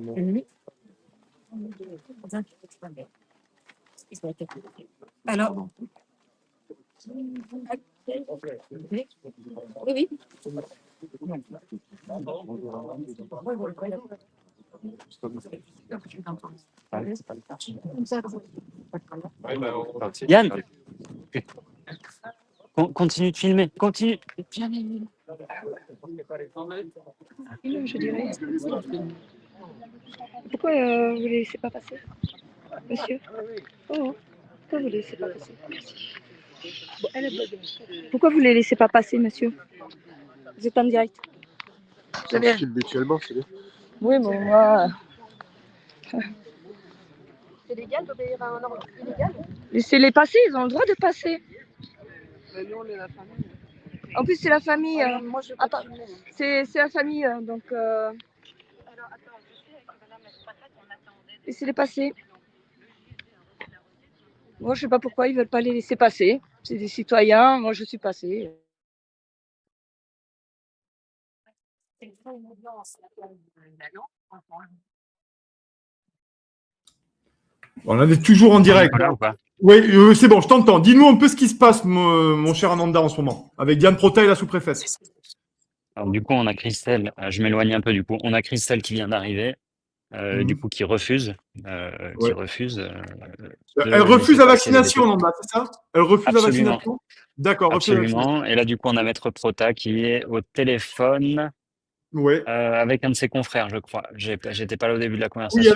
Mhm. Alors, oui, oui. Yann, continue de filmer. Continue. Je dirais. Pourquoi vous ne les laissez pas passer, monsieur? Oh, pourquoi vous ne les laissez pas passer? Merci. Pourquoi vous ne les laissez pas passer, monsieur? Vous êtes en direct. Ça se file mutuellement, c'est bien. Oui, bon, moi. C'est légal d'obéir à un ordre illégal? Laissez-les passer, ils ont le droit de passer. Mais nous, on est la famille. En plus, c'est la famille. Moi, je Attends, c'est la famille, donc. Alors, attends, je suis avec madame la sous-préfète, on attendait. Laissez-les passer. Moi, je sais pas pourquoi ils veulent pas les laisser passer. C'est des citoyens. Moi, je suis passée. On est toujours en direct. Nicolas, ou pas? Oui, c'est bon, je t'entends. Dis-nous un peu ce qui se passe, mon cher Ananda, en ce moment, avec Diane Prota et la sous-préfète. Alors, du coup, on a Christelle, je m'éloigne un peu du coup, on a Christelle qui vient d'arriver, du coup, qui refuse. Ouais. Qui refuse. Elle refuse la vaccination, Ananda, c'est ça? Elle refuse la vaccination? D'accord, refuse la vaccination. Absolument. Et là, du coup, on a Maître Prota qui est au téléphone Ouais. avec un de ses confrères, je crois. J'étais pas là au début de la Oui, conversation.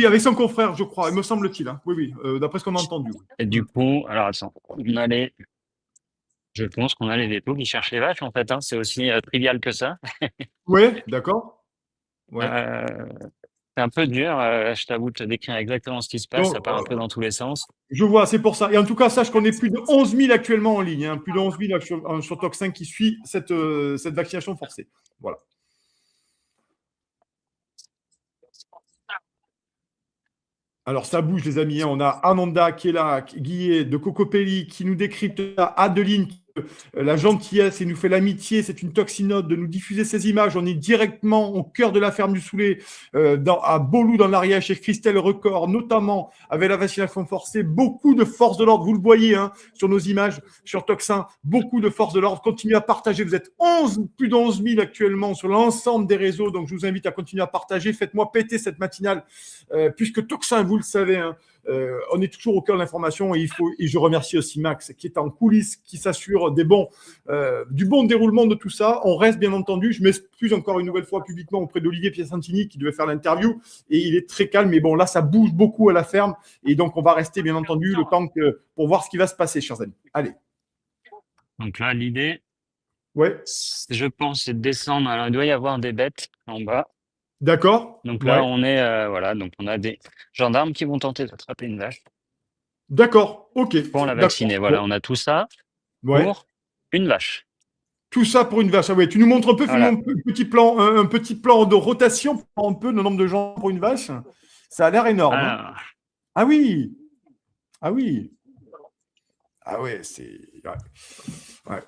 avec son confrère, je crois, me semble-t-il. Hein. Oui, d'après ce qu'on a entendu. Et du coup, alors attends, on allait. Je pense qu'on a les vétos qui cherchent les vaches, en fait, hein. C'est aussi trivial que ça. Ouais, d'accord. Ouais. C'est un peu dur, je t'avoue, de te décrire exactement ce qui se passe. Donc, Ça part un peu dans tous les sens. je vois, c'est pour ça. Et en tout cas, sache qu'on est plus de 11 000 actuellement en ligne, hein, plus de 11 000 sur Tox5 qui suit cette vaccination forcée. Voilà. Alors, ça bouge, les amis. Hein. On a Ananda qui est là, Guillet de Cocopelli qui nous décrypte là, Adeline, la gentillesse et nous fait l'amitié. C'est une toxinote de nous diffuser ces images. On est directement au cœur de la ferme du Soulet, à Beauloup, dans l'Ariège, chez Christelle Record, notamment avec la vaccination forcée. Beaucoup de forces de l'ordre, vous le voyez hein, sur nos images, sur Tox1. Beaucoup de forces de l'ordre. Continuez à partager. Vous êtes plus de 11 000 actuellement sur l'ensemble des réseaux. Donc, je vous invite à continuer à partager. Faites-moi péter cette matinale, puisque Tox1, vous le savez, hein, on est toujours au cœur de l'information et je remercie aussi Max qui est en coulisses, qui s'assure du bon déroulement de tout ça. On reste bien entendu, je m'excuse encore une nouvelle fois publiquement auprès d'Olivier Piacentini qui devait faire l'interview et il est très calme, mais bon là ça bouge beaucoup à la ferme et donc on va rester bien entendu le temps pour voir ce qui va se passer, chers amis. Allez. Donc là, l'idée, ouais, je pense, c'est de descendre. Alors, il doit y avoir des bêtes en bas. D'accord. Donc là, ouais. on est, voilà, donc on a des gendarmes qui vont tenter d'attraper une vache. D'accord, ok. Pour la vacciner, voilà, on a tout ça pour une vache. Tout ça pour une vache. Ah ouais, tu nous montres un peu, Voilà. un petit plan de rotation pour un peu le nombre de gens pour une vache. Ça a l'air énorme. Alors. Hein. Ah oui. Ah oui. Ah ouais, c'est. Ouais. Voilà.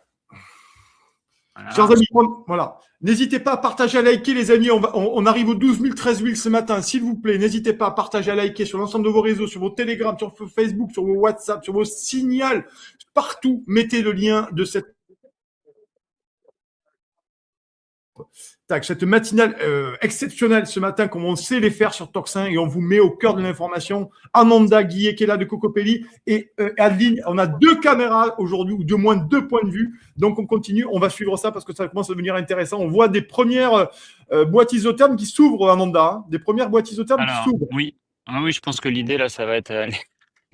Chers amis, voilà. N'hésitez pas à partager, à liker, les amis. On arrive aux 12 000, 13 000 ce matin. S'il vous plaît, n'hésitez pas à partager, à liker sur l'ensemble de vos réseaux, sur vos Telegram, sur vos Facebook, sur vos WhatsApp, sur vos signals. Partout, mettez le lien de cette matinale exceptionnelle ce matin, comme on sait les faire sur Tox1 et on vous met au cœur de l'information. Amanda Guillet qui est là de Cocopelli et Adeline, on a 2 caméras aujourd'hui ou de moins 2 points de vue. Donc on continue, on va suivre ça parce que ça commence à devenir intéressant. On voit des premières boîtes isothermes qui s'ouvrent, Amanda, hein, des premières boîtes isothermes qui s'ouvrent. Oui. Ah oui, je pense que l'idée là, ça va être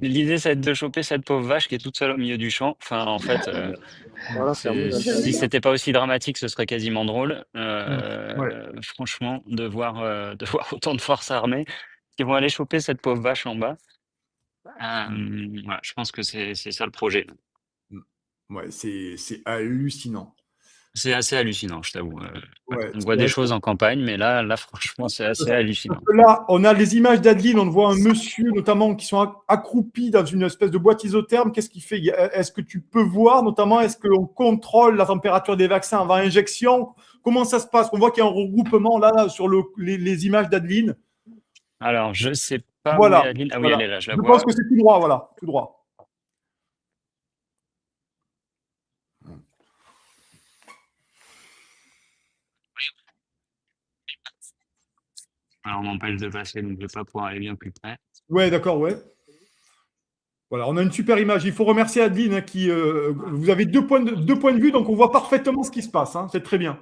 l'idée, ça va être de choper cette pauvre vache qui est toute seule au milieu du champ. Enfin, en fait, voilà, si c'était pas aussi dramatique, ce serait quasiment drôle. Ouais. Franchement, de voir autant de forces armées qui vont aller choper cette pauvre vache en bas. Voilà, je pense que c'est ça le projet. Ouais, c'est hallucinant. C'est assez hallucinant, je t'avoue. Ouais, on voit des choses en campagne, mais là franchement, c'est assez hallucinant. Là, on a les images d'Adeline, on voit un monsieur notamment qui sont accroupis dans une espèce de boîte isotherme. Qu'est-ce qu'il fait? Est-ce que tu peux voir notamment, est-ce qu'on contrôle la température des vaccins avant injection? Comment ça se passe? On voit qu'il y a un regroupement là sur les images d'Adeline. Alors, je ne sais pas voilà, où est Adeline. Ah oui, voilà. elle est là, je la vois. Je pense que c'est tout droit, voilà, tout droit. Alors, on m'empêche de passer, donc je ne vais pas pouvoir aller bien plus près. Ouais, d'accord, ouais. Voilà, on a une super image. Il faut remercier Adeline hein, qui. Vous avez 2 points de vue, donc on voit parfaitement ce qui se passe. Hein, c'est très bien.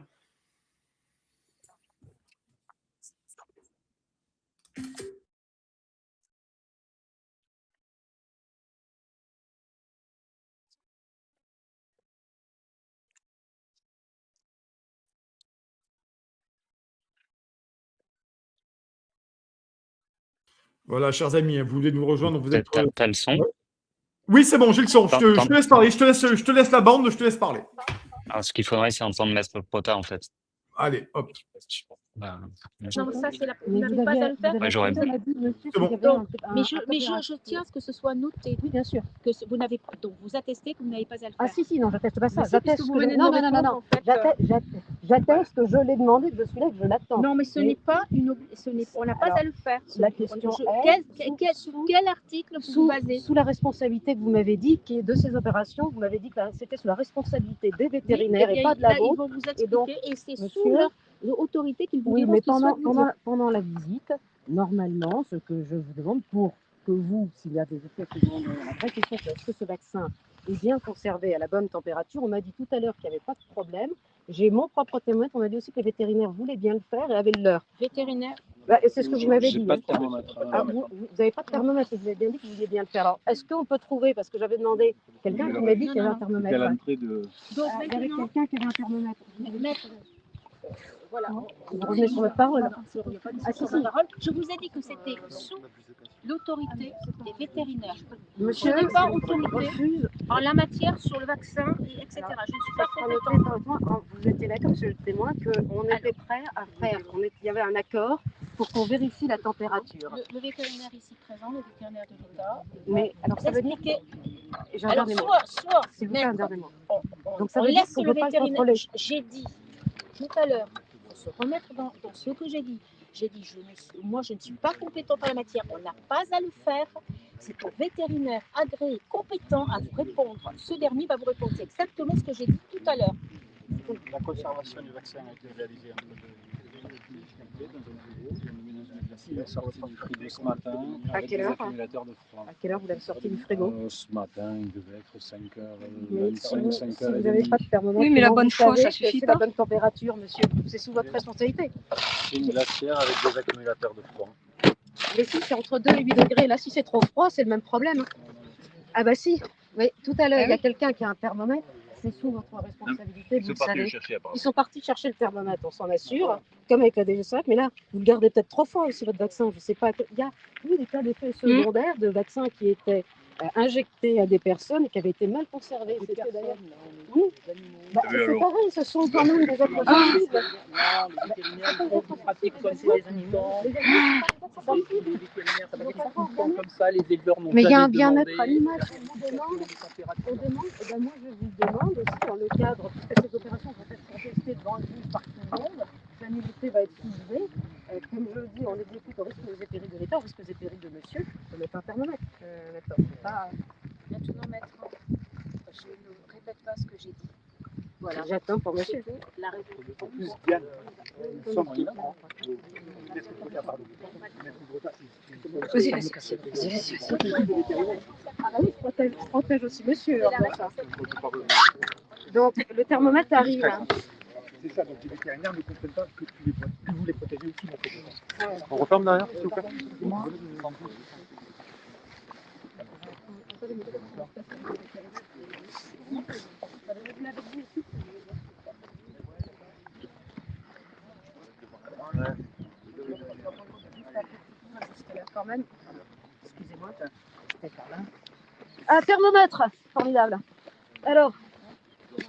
Voilà, chers amis, vous voulez nous rejoindre. Vous êtes. T'as le son? Oui, c'est bon, j'ai le son. Je te laisse parler. Je te laisse la bande, je te laisse parler. Alors, ce qu'il faudrait, c'est entendre Maître Prota, en fait. Allez, hop. Non, ça, c'est vous n'avez pas à le faire. Ouais, j'aurais Mais je tiens à ce que ce soit noté. Oui, bien sûr. Que vous n'avez pas. Donc, vous attestez que vous n'avez pas à le faire. Ah si, non, j'atteste pas ça. J'atteste que vous venez de non. J'atteste que je l'ai demandé, que je suis là, que je l'attends. Non, mais ce n'est pas une on n'a pas à le faire. La question est sur quel article vous vous basez? Sous la responsabilité que vous m'avez dit, qui est de ces opérations, vous m'avez dit que c'était sous la responsabilité des vétérinaires et pas de la vôtre. Ils vont vous expliquer et c'est sous leur autorité qu'ils vous diront mais pendant la visite, normalement, ce que je vous demande pour que vous, s'il y a des effets secondaires, la vraie question c'est est-ce que ce vaccin est bien conservé à la bonne température? On m'a dit tout à l'heure qu'il n'y avait pas de problème. J'ai mon propre témoin, on m'a dit aussi que les vétérinaires voulaient bien le faire et avaient le leur. Vétérinaire, Bah, c'est ce que vous m'avez J'ai dit. pas Hein. de thermomètre. Ah, vous n'avez pas de thermomètre, vous avez bien dit que vous vouliez bien le faire. Alors, est-ce qu'on peut trouver, parce que j'avais demandé quelqu'un qui m'a dit qu'il y avait un C'est à thermomètre. l'entrée de. Donc, il y avait quelqu'un qui avait un thermomètre. Voilà, vous revenez sur votre parole. Ah, si, si. Je vous ai dit que c'était sous l'autorité des vétérinaires. Monsieur, je n'ai pas je autorité refuse. en la matière sur le vaccin, etc. Alors, Je ne suis pas à noter compétente. par point, quand vous étiez là comme monsieur le témoin, qu'on était prêt à faire, il y avait un accord pour qu'on vérifie la température. Le vétérinaire ici présent, le vétérinaire de l'État, Mais alors ça veut dire expliquer. j'ai un Alors, dernier mot. soit, S'il vous plaît, un dernier mot. Donc ça on veut dire laisse qu'on le ne peut pas le vétérinaire. contrôler. J'ai dit tout à l'heure, pour se remettre dans ce que j'ai dit, moi je ne suis pas compétente en la matière, on n'a pas à le faire. C'est au vétérinaire agréé, compétent à vous répondre. Ce dernier va vous répondre. C'est exactement ce que j'ai dit tout à l'heure. La conservation du vaccin a été réalisée entre deux dans un bureau. Il est sorti du frigo ce matin À avec quelle des heure accumulateurs de froid. À quelle heure vous l'avez sorti du frigo Ce matin, il devait être 5h25, Mais si 5h30. vous n'avez pas de thermomètre, Oui, mais la comment bonne vous foi, savez ça que suffit c'est pas. la bonne température, monsieur. C'est sous votre responsabilité. C'est une glacière avec des accumulateurs de froid. Mais si c'est entre 2 et 8 degrés, là si c'est trop froid, c'est le même problème. Ah bah si, oui, tout à l'heure, il y a quelqu'un qui a un thermomètre, c'est sous votre responsabilité, vous le savez. Ils sont partis chercher le thermomètre, on s'en assure, comme avec la DG5, mais là, vous le gardez peut-être trop froid aussi, votre vaccin, je sais pas. Il y a eu des cas d'effets secondaires de vaccins qui étaient injectés à des personnes et qui avaient été mal conservés. C'était d'ailleurs... Oui, bah, c'est pareil, ce sont quand même des êtres sensibles. Les vétérinaires, ils pratiquent comme ça tout le temps. Les vétérinaires, ça pratiquent tout le temps comme ça. Les éleveurs n'ont mais il y a un jamais bien-être demandé. animal qu'on vous demande. On demande, et ben moi je vous demande aussi dans le cadre, puisque ces opérations vont être contestées devant le juge par tout le monde, la nullité va être soulevée. Comme je le dis, on exécute au risque et périls de l'État, au risque et périls de monsieur, on met un thermomètre. Pas... Maintenant, maître, je ne répète pas ce que j'ai dit. Voilà, j'attends pour monsieur. La réponse. Plus Diane, nous sommes en Iran. Vas-y, vas-y. Ah bah oui, je protège aussi monsieur. Ça. Donc le thermomètre arrive. Hein. C'est ça, donc les vétérinaires ne comprennent pas que vous les protégez aussi. On referme derrière, s'il vous plaît. Quand même. Excusez-moi, j'étais par là. Un thermomètre, formidable. Alors, je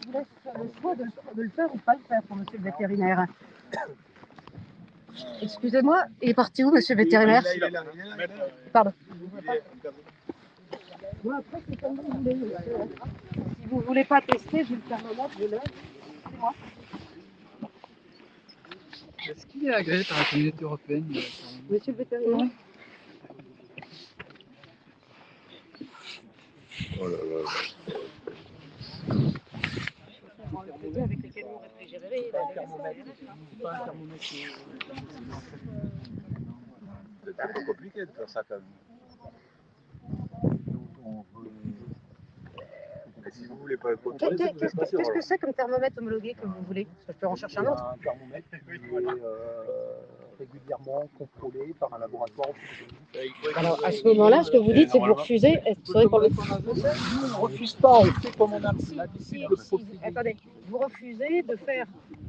vous laisse faire le choix de le faire ou pas le faire pour monsieur le vétérinaire. Excusez-moi, il est parti où, monsieur le vétérinaire? Pardon. Moi, après, c'est comme vous voulez. Si vous ne voulez pas tester, j'ai le thermomètre, je l'ai. C'est moi. Est-ce qu'il est agréé par la communauté européenne? Monsieur le vétérinaire? Oh là là. Avec les camions réfrigérés, Pas un thermomètre. C'est un peu compliqué de faire ça quand même. Et si vous voulez pas le contrôler, ça vous laisse passer. Qu'est-ce que c'est comme thermomètre homologué que vous voulez? Parce que je peux en chercher un autre. Un thermomètre qui est régulièrement contrôlé par un laboratoire. Alors à ce moment-là, ce que vous dites, c'est que vous refusez. Serait pour le... Nous, on ne refuse pas, on fait comme on a l'habitude de profiter. Attendez, vous refusez de faire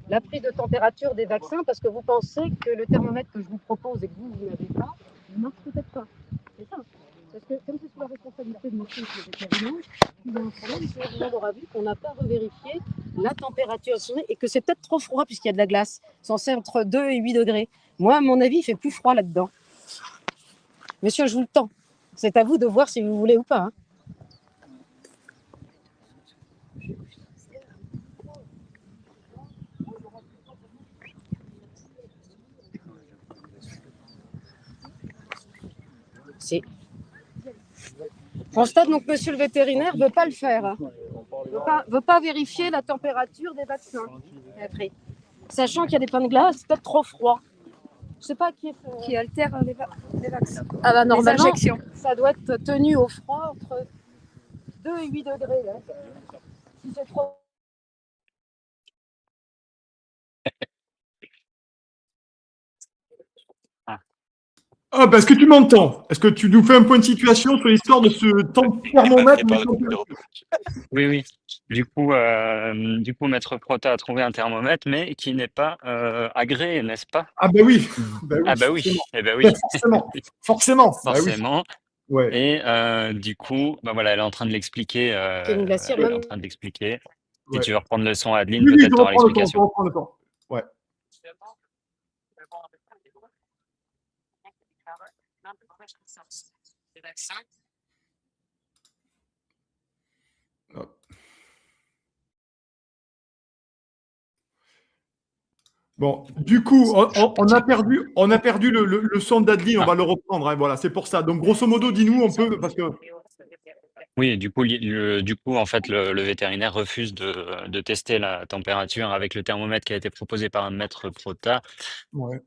la prise de température des vaccins parce que vous pensez que le thermomètre que je vous propose et que vous n'avez pas, ne marche peut-être pas. C'est ça. Parce que comme c'est sous la responsabilité de monsieur le vétérinaire, il y a un problème, c'est que tout le monde aura vu qu'on n'a pas revérifié la température et que c'est peut-être trop froid puisqu'il y a de la glace, censé entre 2 et 8 degrés. Moi, à mon avis, il fait plus froid là-dedans. Monsieur, je vous le tends. C'est à vous de voir si vous voulez ou pas. Hein. Si. Constate donc monsieur le vétérinaire ne veut pas le faire. Hein. Veut pas vérifier la température des vaccins. Après. Sachant qu'il y a des pains de glace, c'est peut-être trop froid. Je sais pas qui altère les vaccins. Ah bah normalement, ça doit être tenu au froid entre 2 et 8 degrés. Hein. Si c'est trop... Ah, bah, est-ce que tu m'entends? Est-ce que tu nous fais un point de situation sur l'histoire de ce thermomètre? Oui, oui. Du coup, Maître Prota a trouvé un thermomètre, mais qui n'est pas agréé, n'est-ce pas? Ah, bah oui, bah Ah oui, bah oui, forcément. eh ben Ouais, oui. forcément, bah oui. Forcément. Ouais. Et du coup, bah voilà, elle est en train de l'expliquer. Kenny Glacier, Elle est même. en train de l'expliquer. Si Ouais. tu veux reprendre le son, Adeline, Oui, oui, peut-être je tu auras reprends le temps, je l'explication. reprends le temps. Ouais. Hop. Bon, du coup, on a perdu le son d'Adeline, on va le reprendre, hein, voilà, c'est pour ça. Donc, grosso modo, dis-nous, on peut, parce que Oui, du coup, en fait, le vétérinaire refuse de tester la température avec le thermomètre qui a été proposé par un maître Prota. Ouais.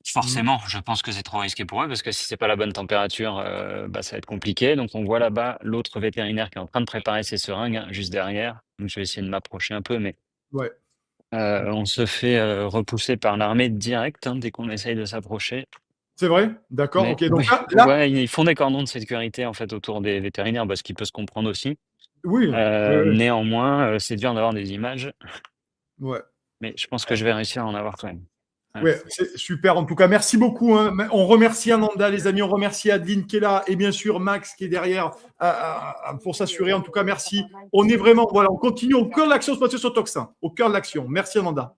Forcément, je pense que c'est trop risqué pour eux parce que si c'est pas la bonne température, bah, ça va être compliqué. Donc on voit là-bas l'autre vétérinaire qui est en train de préparer ses seringues, hein, juste derrière. Donc je vais essayer de m'approcher un peu, mais Ouais. on se fait repousser par l'armée direct, hein, dès qu'on essaye de s'approcher. C'est vrai? D'accord, Mais OK. Donc là, ouais, ils font des cordons de sécurité en fait autour des vétérinaires, bah, ce qui peut se comprendre aussi. oui, oui, oui. Néanmoins, c'est dur d'avoir des images, Ouais. mais je pense que je vais réussir à en avoir quand même. Ouais. Ouais, c'est super. En tout cas, merci beaucoup, hein. On remercie Ananda, les amis. On remercie Adeline qui est là et bien sûr Max qui est derrière pour s'assurer. En tout cas, merci. On est vraiment, voilà, on continue au cœur de l'action sur Toxin. Au cœur de l'action. Merci Ananda.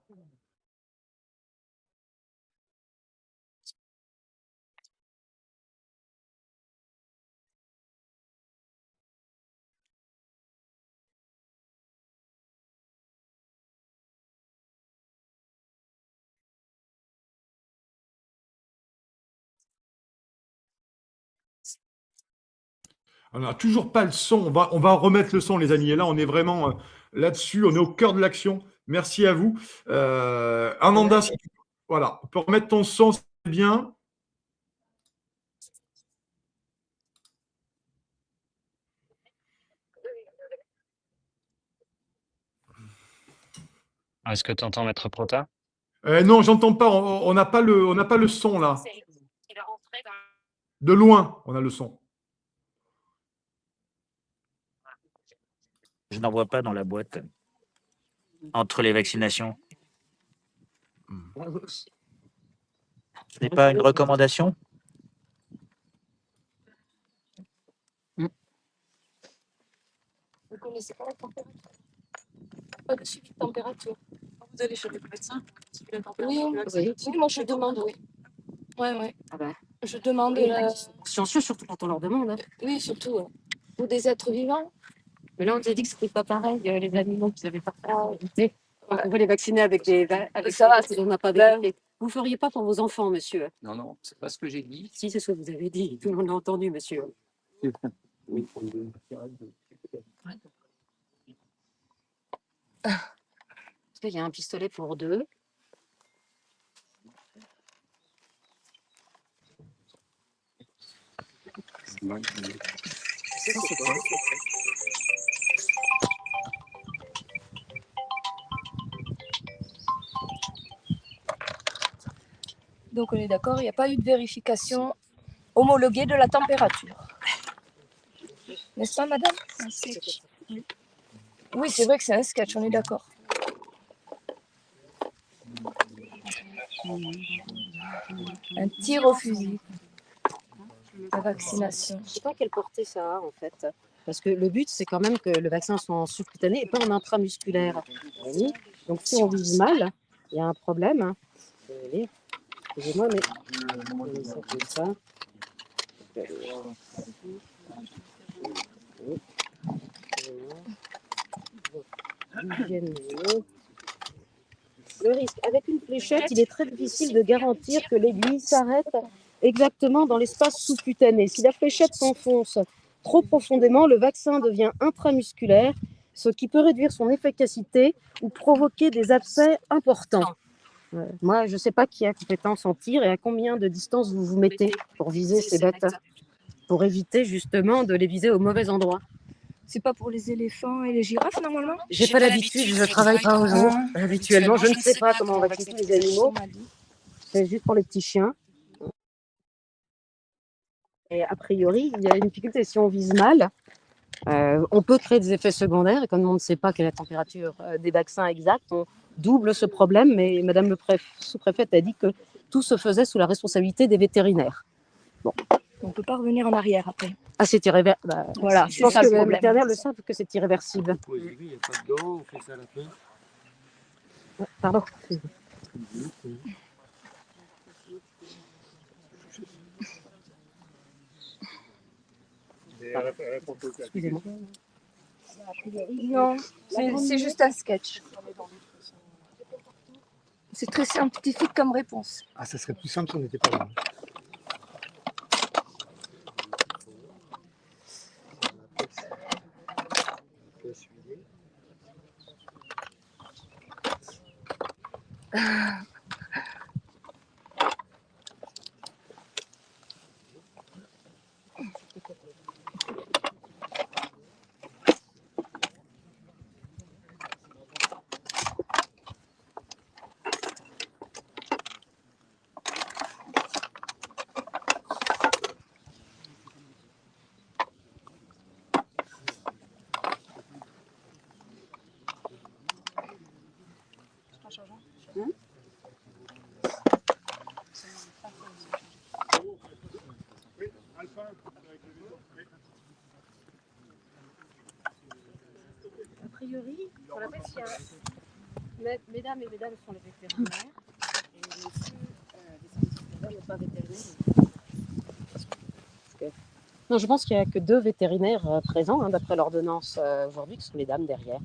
On n'a toujours pas le son. On va remettre le son, les amis. Et là, on est vraiment là-dessus. On est au cœur de l'action. Merci à vous. Ananda, si tu... voilà, on peut remettre ton son, c'est bien. Est-ce que tu entends Maître Prota? Non, j'entends pas. On n'a pas le son là. De loin, on a le son. Je n'en vois pas dans la boîte entre les vaccinations. Ce n'est pas une recommandation? Vous connaissez pas la température? Pas de suivi de température. Vous allez chez le médecin? Oui, oui, moi je demande, oui. Ouais, ouais. Ah bah. Je demande. Sciencieux, surtout quand on leur demande. Hein. Oui, surtout. Pour des êtres vivants. Mais là, on nous a dit que c'était pas pareil, les animaux qu'ils avaient pas évité. On pouvait les vacciner avec des. Avec Ça va, on n'a pas vérifié. Vous ne feriez pas pour vos enfants, monsieur? Non, non, c'est pas ce que j'ai dit. Si, c'est ce que vous avez dit. Tout le monde l'a entendu, monsieur. Parce qu'il y a un pistolet pour deux. C'est quoi? Donc on est d'accord, il n'y a pas eu de vérification homologuée de la température. N'est-ce pas, madame? Un sketch. Oui, c'est vrai que c'est un sketch, on est d'accord. Un tir au fusil. La vaccination. Je ne sais pas quelle portée ça a, en fait. Parce que le but, c'est quand même que le vaccin soit en sous-cutané et pas en intramusculaire. Oui. Donc, si on vise mal, il y a un problème. Hein. Excusez-moi, mais ça fait ça. Le risque, avec une fléchette, il est très difficile de garantir que l'aiguille s'arrête exactement dans l'espace sous-cutané. Si la fléchette s'enfonce trop profondément, le vaccin devient intramusculaire, ce qui peut réduire son efficacité ou provoquer des abcès importants. Moi, je ne sais pas qui a compétence en tir et à combien de distance vous vous mettez pour viser ces bêtes, pour éviter justement de les viser au mauvais endroit. C'est pas pour les éléphants et les girafes, normalement? J'ai pas l'habitude, je ne travaille pas au jour. Habituellement, je ne sais pas comment on vaccine tous les animaux. C'est juste pour les petits chiens. Et a priori, il y a une difficulté. Si on vise mal, on peut créer des effets secondaires. Et comme on ne sait pas quelle est la température des vaccins exacte, on double ce problème. Mais Madame le sous-préfète a dit que tout se faisait sous la responsabilité des vétérinaires. Bon. On ne peut pas revenir en arrière après. Ah, c'est irréversible. Voilà, je c'est pense ça que le les problème. vétérinaires le savent que c'est irréversible. Oui, il n'y a pas de dents, on fait ça à la fin. Pardon. Excusez-moi. Non, c'est juste un sketch. C'est très scientifique comme réponse. Ah, ça serait plus simple si on n'était pas là. A priori, sur la bête, il y a... Mesdames et mesdames sont les vétérinaires. Et messieurs, les services ne pas vétérinaires. Non, je pense qu'il n'y a que 2 vétérinaires présents, d'après l'ordonnance aujourd'hui, qui sont les dames derrière.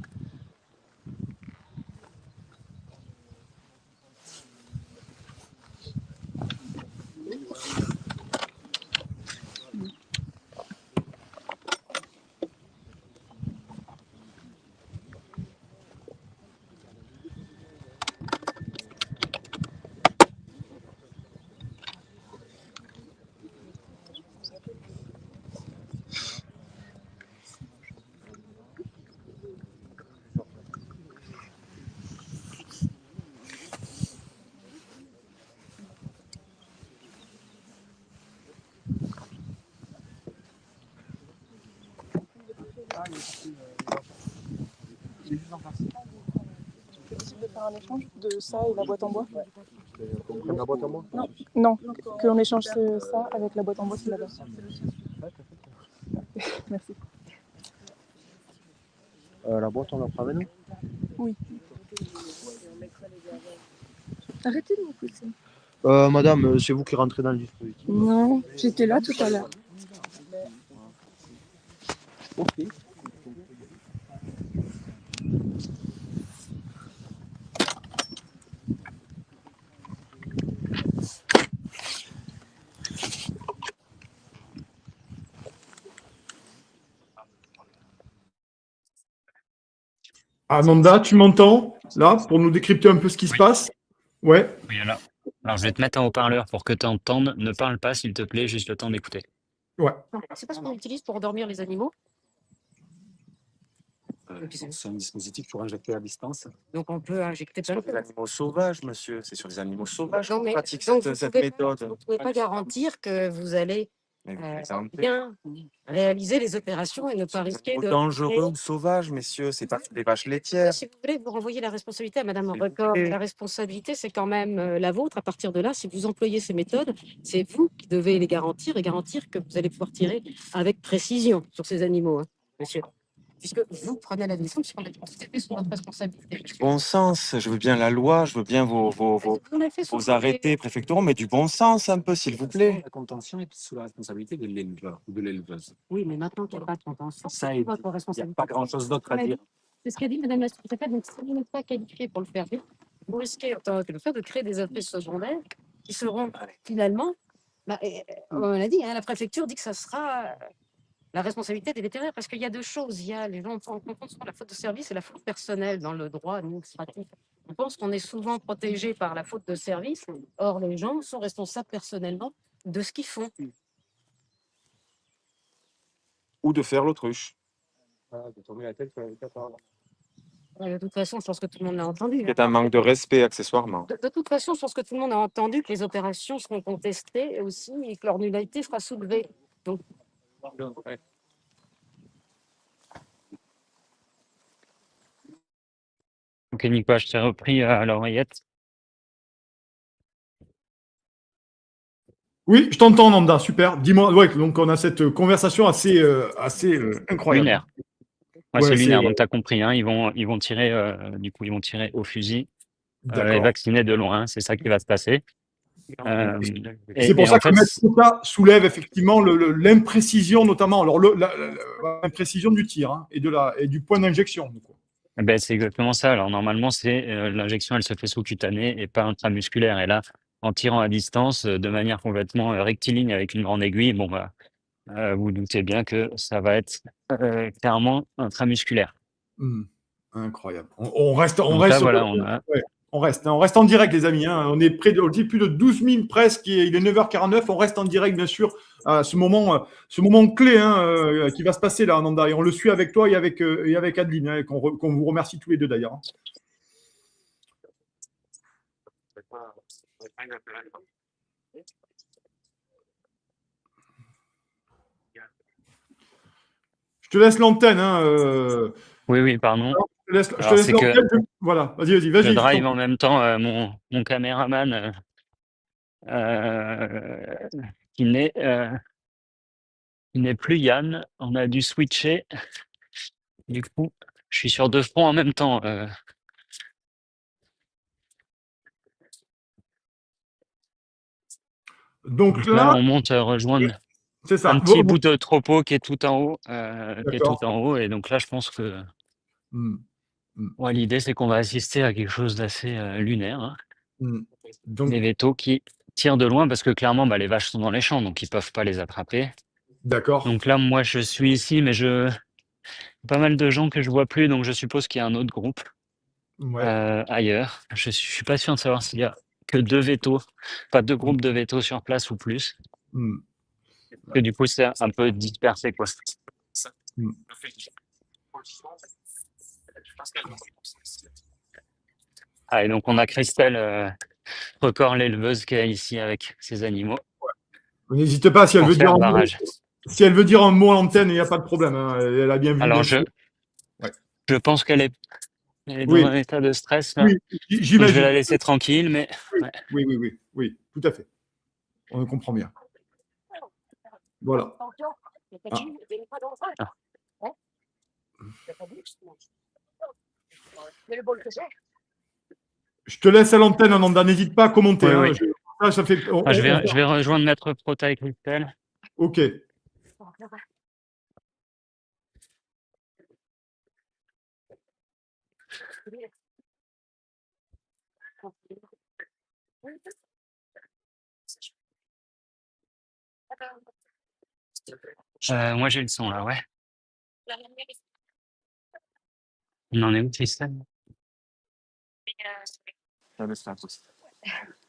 C'est possible de faire un échange de ça et la boîte en bois? La boîte en bois? Non, qu'on échange ça avec la boîte en bois qui est là-bas. Merci. La boîte, on la prend avec nous? Oui. Arrêtez de me pousser. Madame, c'est vous qui rentrez dans le dispositif. Non, j'étais là tout à l'heure. Ok. Amanda, tu m'entends là pour nous décrypter un peu ce qui se passe? Ouais. Oui, alors, je vais te mettre en haut-parleur pour que tu entendes. Ne parle pas, s'il te plaît, juste le temps d'écouter. Ouais. C'est pas ce qu'on utilise pour endormir les animaux? C'est un dispositif pour injecter à distance. Donc on peut injecter plein Sur de des animaux sauvages, monsieur. C'est sur des animaux sauvages Non, qu'on mais pratique donc cette vous méthode. ne pouvez pas garantir que vous allez Mais vous plaisantez. bien réaliser les opérations et ne pas risquer de... Dangereux ou sauvages, messieurs. C'est pas des vaches laitières. Si vous voulez, vous renvoyez la responsabilité à Madame Record. La responsabilité, c'est quand même la vôtre. À partir de là, si vous employez ces méthodes, c'est vous qui devez les garantir et garantir que vous allez pouvoir tirer avec précision sur ces animaux, monsieur. Puisque vous prenez la décision, puisqu'on est tout à fait sur votre responsabilité. Du bon sens. Je veux bien la loi, je veux bien vos arrêtés préfectoraux, mais du bon sens un peu, s'il vous plaît. La contention est sous la responsabilité de l'éleveur ou de l'éleveuse. Oui, mais maintenant qu'il n'y a pas de contention, Ça, c'est il votre n'y a responsabilité. pas grand-chose d'autre à dire. C'est ce qu'a dit Madame la sous-préfète, donc si vous n'êtes pas qualifié pour le faire, vous risquez, en tant que le faire, de créer des effets secondaires qui seront finalement, on l'a dit, la préfecture dit que ça sera la responsabilité des vétérinaires, parce qu'il y a 2 choses. Il y a les gens confondent souvent la faute de service et la faute personnelle dans le droit administratif. On pense qu'on est souvent protégé par la faute de service. Or, les gens sont responsables personnellement de ce qu'ils font. Ou de faire l'autruche. De toute façon, je pense que tout le monde l'a entendu. C'est un manque de respect, accessoirement. De toute façon, je pense que tout le monde a entendu que les opérations seront contestées aussi et que leur nullité sera soulevée. Ouais. Ok, Nicolas, je t'ai repris à l'oreillette. Oui, je t'entends, Nanda, super. Dis-moi, ouais, donc on a cette conversation assez incroyable. Lunaire. Ouais, Ouais, c'est c'est lunaire, donc tu as compris, hein, ils vont tirer, du coup, ils vont tirer au fusil, et d'accord. vacciner de loin, c'est ça qui va se passer. C'est pour Et ça en que fait, Maître Kota soulève effectivement l'imprécision, notamment, alors l'imprécision du tir hein, et du point d'injection. ben, c'est exactement ça. Alors normalement, c'est l'injection, elle se fait sous-cutanée et pas intramusculaire. Et là, en tirant à distance, de manière complètement rectiligne avec une grande aiguille, bon bah, vous doutez bien que ça va être clairement intramusculaire. Incroyable. On reste, Donc là, voilà, on a. ouais, on reste en direct, les amis. Hein. On est près de, on dit plus de 12 000 presque. Il est 9h49. On reste en direct, bien sûr, à ce moment clé hein, qui va se passer là, Nanda. Et on le suit avec toi et avec Adeline, hein, qu'on vous remercie tous les deux d'ailleurs. Hein. Je te laisse l'antenne. Hein, Oui, pardon. Je te Alors, laisse c'est que l'antenne. Voilà, vas-y. je drive en même temps mon caméraman qui n'est plus Yann. On a dû switcher. Du coup, je suis sur deux fronts en même temps. Donc là, on monte rejoindre c'est ça. un petit bout de troupeau qui est tout en haut. Et donc là, je pense que ouais, l'idée, c'est qu'on va assister à quelque chose d'assez lunaire. Hein. Donc, des vétos qui tirent de loin parce que clairement, bah, les vaches sont dans les champs, donc ils peuvent pas les attraper. D'accord. Donc là, moi, je suis ici, mais pas mal de gens que je vois plus, donc je suppose qu'il y a un autre groupe ailleurs. Je suis pas sûr de savoir s'il y a que deux vétos, pas deux groupes de vétos sur place ou plus. Que du coup, c'est un peu dispersé, quoi. Ah, et donc on a Christelle, record l'éleveuse qui est ici avec ses animaux. N'hésitez pas si elle Pour veut faire dire un mot. barrage. Si elle veut dire un mot à l'antenne, il n'y a pas de problème. Hein. Elle a bien vu. Alors, bien je pense qu'elle est dans Oui. un état de stress. Là. Oui, Donc, je j'imagine. vais la laisser tranquille, mais. Oui, tout à fait. On le comprend bien. Voilà. Ah. Je te laisse à l'antenne, Ananda. N'hésite pas à commenter. Oui, hein. oui. Je vais rejoindre Maître Prota et Christelle. Ok. Moi, j'ai le son là, ouais. On en est où, Christelle? Je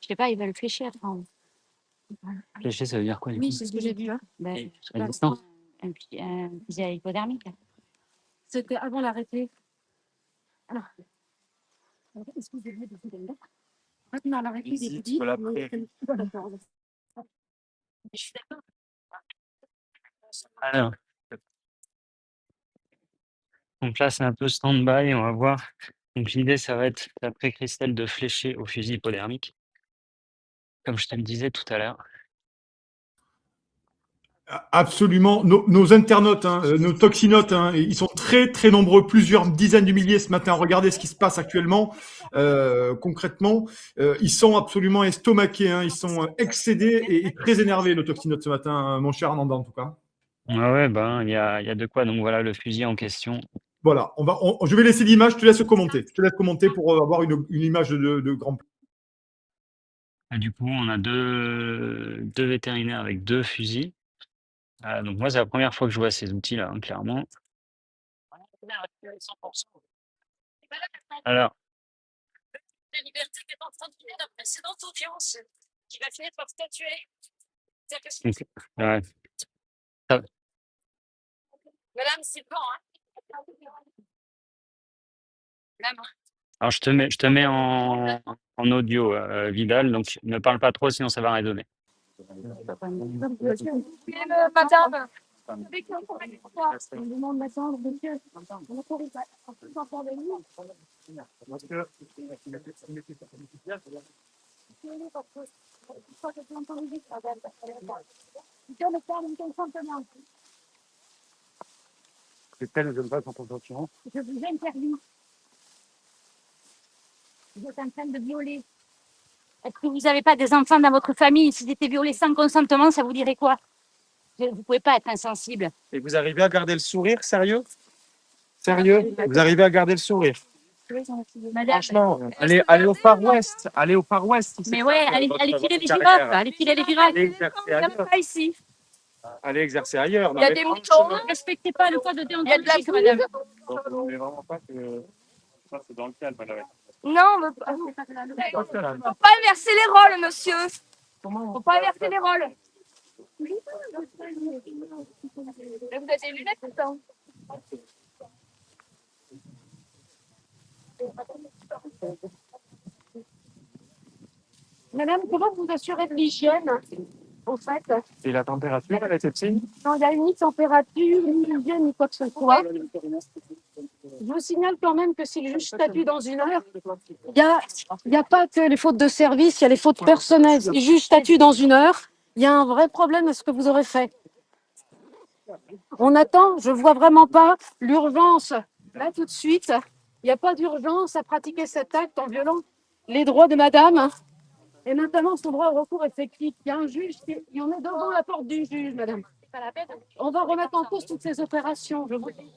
sais pas, ils veulent fléchir. Flécher, ça veut dire quoi? Oui, c'est ce que j'ai vu. Hein. À distance. Un fusil hypodermique. C'était avant l'arrêté. Alors, excusez-moi de vous donner. Maintenant, l'arrêté, il est dit. Je suis d'accord. Alors. Donc là, c'est un peu stand-by, on va voir. Donc l'idée, ça va être, d'après Christelle, de flécher au fusil hypodermique. Comme je te le disais tout à l'heure. Absolument. Nos internautes, hein, nos toxinotes, hein, ils sont très, très nombreux, plusieurs dizaines de milliers ce matin. Regardez ce qui se passe actuellement. Concrètement, ils sont absolument estomaqués. Hein, ils sont excédés et très énervés, nos toxinotes, ce matin, mon cher Ananda, en tout cas. Ouais, ben, il y a de quoi. Donc voilà, le fusil en question. Voilà, je vais laisser l'image, je te laisse commenter. Je te laisse commenter pour avoir une image de grand plan. Et du coup, on a deux vétérinaires avec deux fusils. Donc moi, c'est la première fois que je vois ces outils-là, hein, clairement. Alors. La liberté qui est en train de finir la précédente audience, qui va finir par statuer. Ouais. Madame, c'est bon, hein? Madame. Alors, je te mets en audio, Vidal, donc ne parle pas trop, sinon ça va résonner. Madame, avec pourquoi on demande d'attendre, monsieur. On n'autorise pas. On s'en de nous. C'est tel, je ne pas contention. Je vous interdis. Vous êtes en train de violer. Est-ce que vous n'avez pas des enfants dans votre famille? S'ils étaient violés sans consentement, ça vous dirait quoi? Vous ne pouvez pas être insensible. Et vous arrivez à garder le sourire, sérieux? Sérieux? Vous arrivez à garder le sourire? Madame, Franchement, allez au Far West. Allez au Far West. mais ouais, allez tirer les carrière. girafes. Allez tirer les girafes. Allez exercer Il n'y en a ailleurs. pas ici. Allez exercer ailleurs. Il y a des moutons. Ne respectez pas le code de déontologie, madame. Donc, vous ne voulez vraiment pas que ça, c'est dans le calme, madame. Non, il ne faut pas inverser les rôles, monsieur. Il ne faut pas inverser les rôles. Vous avez des lunettes ou pas? Madame, comment vous assurez de l'hygiène, en fait? Et la température, elle était petite? Non, il n'y a ni température, ni hygiène, ni quoi que ce soit. Je vous signale quand même que si le juge statue dans une heure, il n'y a pas que les fautes de service, il y a les fautes personnelles. Si le juge statue dans une heure, il y a un vrai problème à ce que vous aurez fait. On attend, je ne vois vraiment pas l'urgence. Là, tout de suite, il n'y a pas d'urgence à pratiquer cet acte en violant les droits de madame, et notamment son droit au recours effectif. Il y a un juge, il y en est devant la porte du juge, madame. On va remettre en cause toutes ces opérations, je vous dis.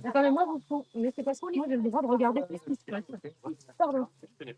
Attendez, mais c'est parce que moi j'ai le droit de regarder tout ce qui se passe. Pardon. Il n'y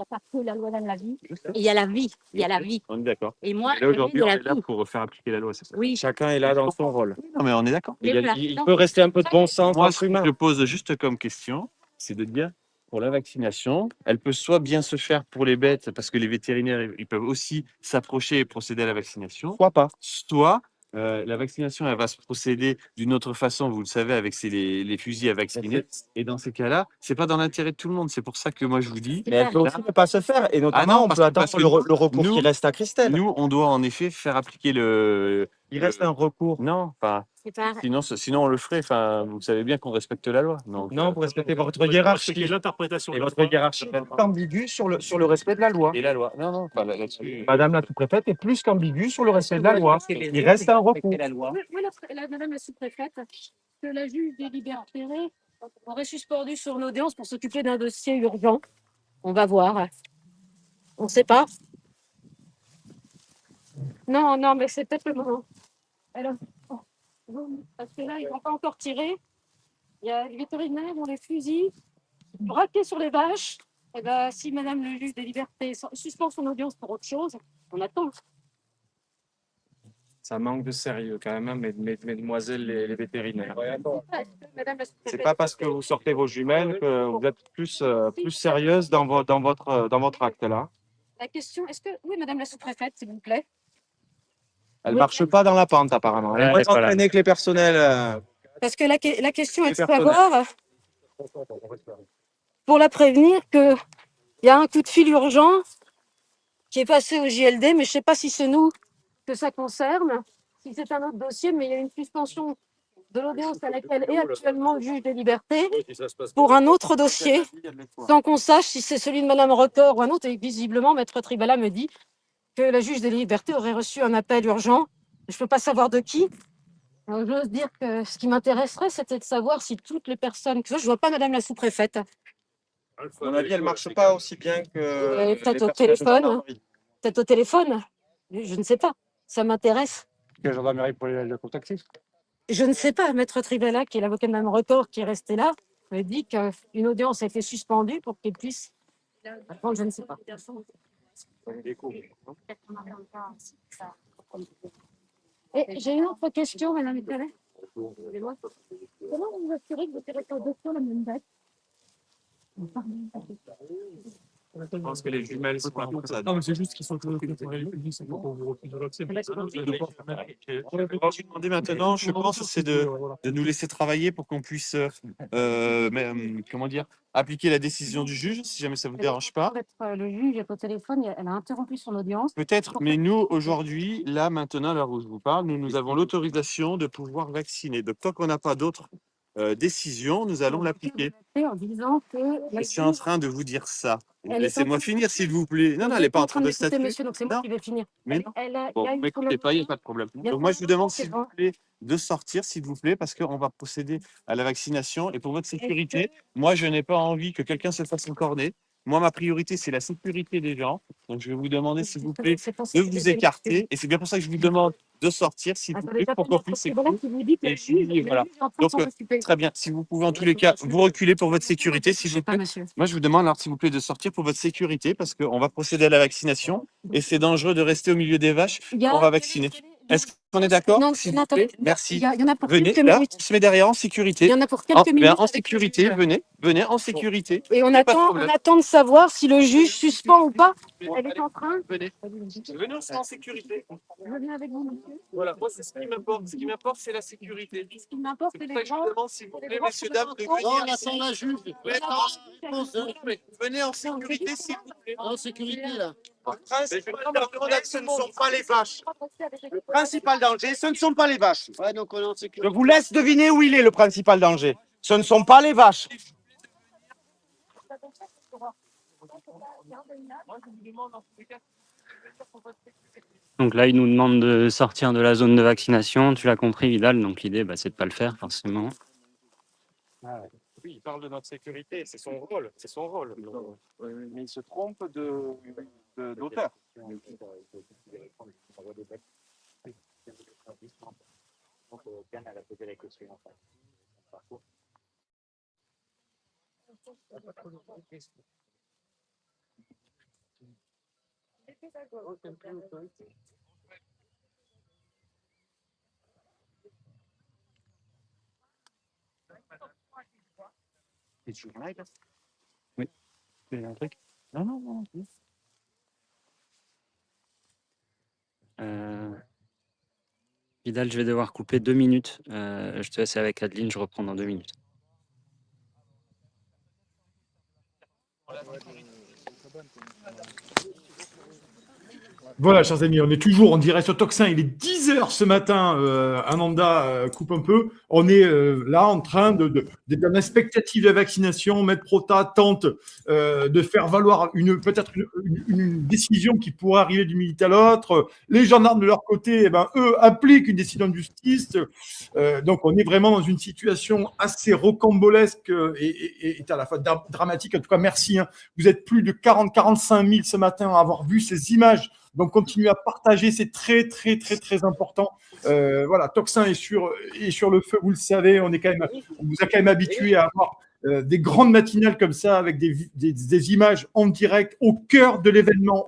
a pas que la loi dans la vie. Il y a la vie. Il y a la vie. On est d'accord. Et moi, Et là, aujourd'hui, il y on a est la là vie. pour faire appliquer la loi, c'est ça? Oui. Chacun est là dans son rôle. Non, mais on est d'accord. Mais voilà. Il Non. peut rester un peu de bon sens. Moi, entre ce que humains. je pose juste comme question, c'est de dire, pour la vaccination, elle peut soit bien se faire pour les bêtes, parce que les vétérinaires, ils peuvent aussi s'approcher et procéder à la vaccination. Soit pas. Soit la vaccination, elle va se procéder d'une autre façon, vous le savez, avec les fusils à vacciner. Et dans ces cas-là, c'est pas dans l'intérêt de tout le monde. C'est pour ça que moi, je vous dis. Mais elle peut aussi ne pas se faire. Et notamment, on peut attendre le recours qui reste à Christelle. Nous, on doit en effet faire appliquer Il reste un recours. Non, enfin. Sinon, on le ferait. Enfin, vous savez bien qu'on respecte la loi. Donc, Non, vous respectez votre hiérarchie. L'interprétation. Et votre hiérarchie est ambiguë sur le respect de la loi. Et la loi. Non, non, enfin, là-dessus. Madame la sous-préfète est plus qu'ambiguë sur le respect de la loi. Il reste un recours. Oui, madame la sous-préfète, que la juge des libertés aurait suspendu son audience pour s'occuper d'un dossier urgent. On va voir. On ne sait pas. Non, non, mais c'est peut-être le moment. Alors, parce que là, ils n'ont pas encore tiré. Il y a les vétérinaires, ont les fusils braqués sur les vaches. Et ben, si madame le juge des libertés suspend son audience pour autre chose, on attend. Ça manque de sérieux quand même, hein, mesdemoiselles les vétérinaires. Madame la C'est sous-préfète, pas parce que vous sortez vos jumelles que vous êtes plus sérieuse dans votre acte là. la question, est-ce que... Oui, madame la sous-préfète, s'il vous plaît. Elle marche pas dans la pente apparemment. Elle est moins entraînée que les personnels. Parce que la question est de personnel. savoir, pour la prévenir, qu'il y a un coup de fil urgent qui est passé au JLD, mais je ne sais pas si c'est nous que ça concerne, si c'est un autre dossier, mais il y a une suspension de l'audience à laquelle est actuellement le juge des libertés pour un autre dossier, sans qu'on sache si c'est celui de madame Record ou un autre. Et visiblement, maître Tribala me dit que la juge des libertés aurait reçu un appel urgent. Je ne peux pas savoir de qui. Alors, j'ose dire que ce qui m'intéresserait, c'était de savoir si toutes les personnes... Je ne vois pas madame la sous-préfète. À mon avis, elle marche pas aussi bien que. Peut-être au téléphone. Peut-être au téléphone. Je ne sais pas. Ça m'intéresse. La gendarmerie pour le contacter. Je ne sais pas. Maître Tribala, qui est l'avocat de Mme Record, qui est resté là, me dit qu'une audience a été suspendue pour qu'il puisse. Bon, je ne sais pas. Et j'ai une autre question, madame Étalé. Comment vous vous assurez que vous n'avez pas deux fois la même date? Je pense que les jumelles sont comme ça. Non, mais c'est juste qu'ils sont pour c'est pas pour vous refuser l'accès. Je vais vous demander maintenant, je pense, c'est de nous laisser travailler pour qu'on puisse, comment dire, appliquer la décision du juge, si jamais ça ne vous dérange pas. Le juge est au téléphone, elle a interrompu son audience. Peut-être, mais nous, aujourd'hui, là, maintenant, à l'heure où je vous parle, nous avons l'autorisation de pouvoir vacciner. Donc, tant qu'on n'a pas d'autres décisions, nous allons l'appliquer. En disant que Je suis en train de vous dire ça. Elle est Laissez-moi en train- finir, s'il vous plaît. Non, non, elle n'est pas en train de d'écouter, statuer. monsieur, donc c'est moi Non. qui vais finir. Mais non. Bon, Il y a eu m'écoutez pas, il n'y a pas de problème. Il y a Donc, moi, je vous demande, c'est s'il bon. vous plaît, de sortir, s'il vous plaît, parce qu'on va procéder à la vaccination. Et pour votre sécurité, moi, je n'ai pas envie que quelqu'un se fasse encorner. Moi, ma priorité, c'est la sécurité des gens. Donc, je vais vous demander, s'il vous plaît, de vous écarter. Et c'est bien pour ça que je vous demande de sortir, s'il vous plaît, pour qu'on puisse écouter. Et puis, voilà. Donc, très bien. Si vous pouvez, en tous les cas, vous reculer pour votre sécurité, s'il vous plaît. Moi, je vous demande, alors, s'il vous plaît, de sortir pour votre sécurité, parce qu'on va procéder à la vaccination. Et c'est dangereux de rester au milieu des vaches. On va vacciner. Est-ce qu'on est d'accord? Non, S'il vous plaît, merci. Il y en a pour Venez, quelques là, minutes. on se met derrière en sécurité. Il y en a pour quelques minutes En avec sécurité, le juge. venez en sécurité. Et on Y a pas de attend, problème. de savoir si le juge suspend ou pas. Elle est en train. Venez, on sera en sécurité. Je viens avec vous, monsieur. Voilà, moi, c'est ce qui m'importe. Ce qui m'importe, c'est la sécurité. Ce qui m'importe, C'est c'est pour ça les que je gens. vous demande, s'il vous plaît, gens messieurs, qui dames, de sont venir. en- On attend la juge. Venez en sécurité, s'il vous plaît. En sécurité, là. Ce ne sont pas les vaches. Le principal danger, ce ne sont pas les vaches. Je vous laisse deviner où il est, le principal danger. Ce ne sont pas les vaches. Donc là, il nous demande de sortir de la zone de vaccination. Tu l'as compris, Vidal. Donc l'idée, c'est de ne pas le faire, forcément. Ah ouais. Oui, il parle de notre sécurité, c'est son rôle, c'est son rôle. Mais il se trompe d'auteur. Et tu en as, là? Oui. Il y a un truc? Non, non, non. Vidal, je vais devoir couper 2 minutes. Je te laisse avec Adeline, je reprends dans 2 minutes. Voilà, chers amis, on est toujours en direct sur Toxin. Il est 10h ce matin. Ananda coupe un peu. On est là en train d'être dans l'expectative de la vaccination. Maître Prota tente de faire valoir peut-être une décision qui pourrait arriver d'une minute à l'autre. Les gendarmes, de leur côté, eux, appliquent une décision de justice. Donc, on est vraiment dans une situation assez rocambolesque et à la fois dramatique. En tout cas, merci. Vous êtes plus de 45 000 ce matin à avoir vu ces images. Donc, continuez à partager, c'est très, très, très, très important. Voilà, Toxin est sur le feu, vous le savez. On vous a quand même habitué à avoir des grandes matinales comme ça, avec des images en direct au cœur de l'événement.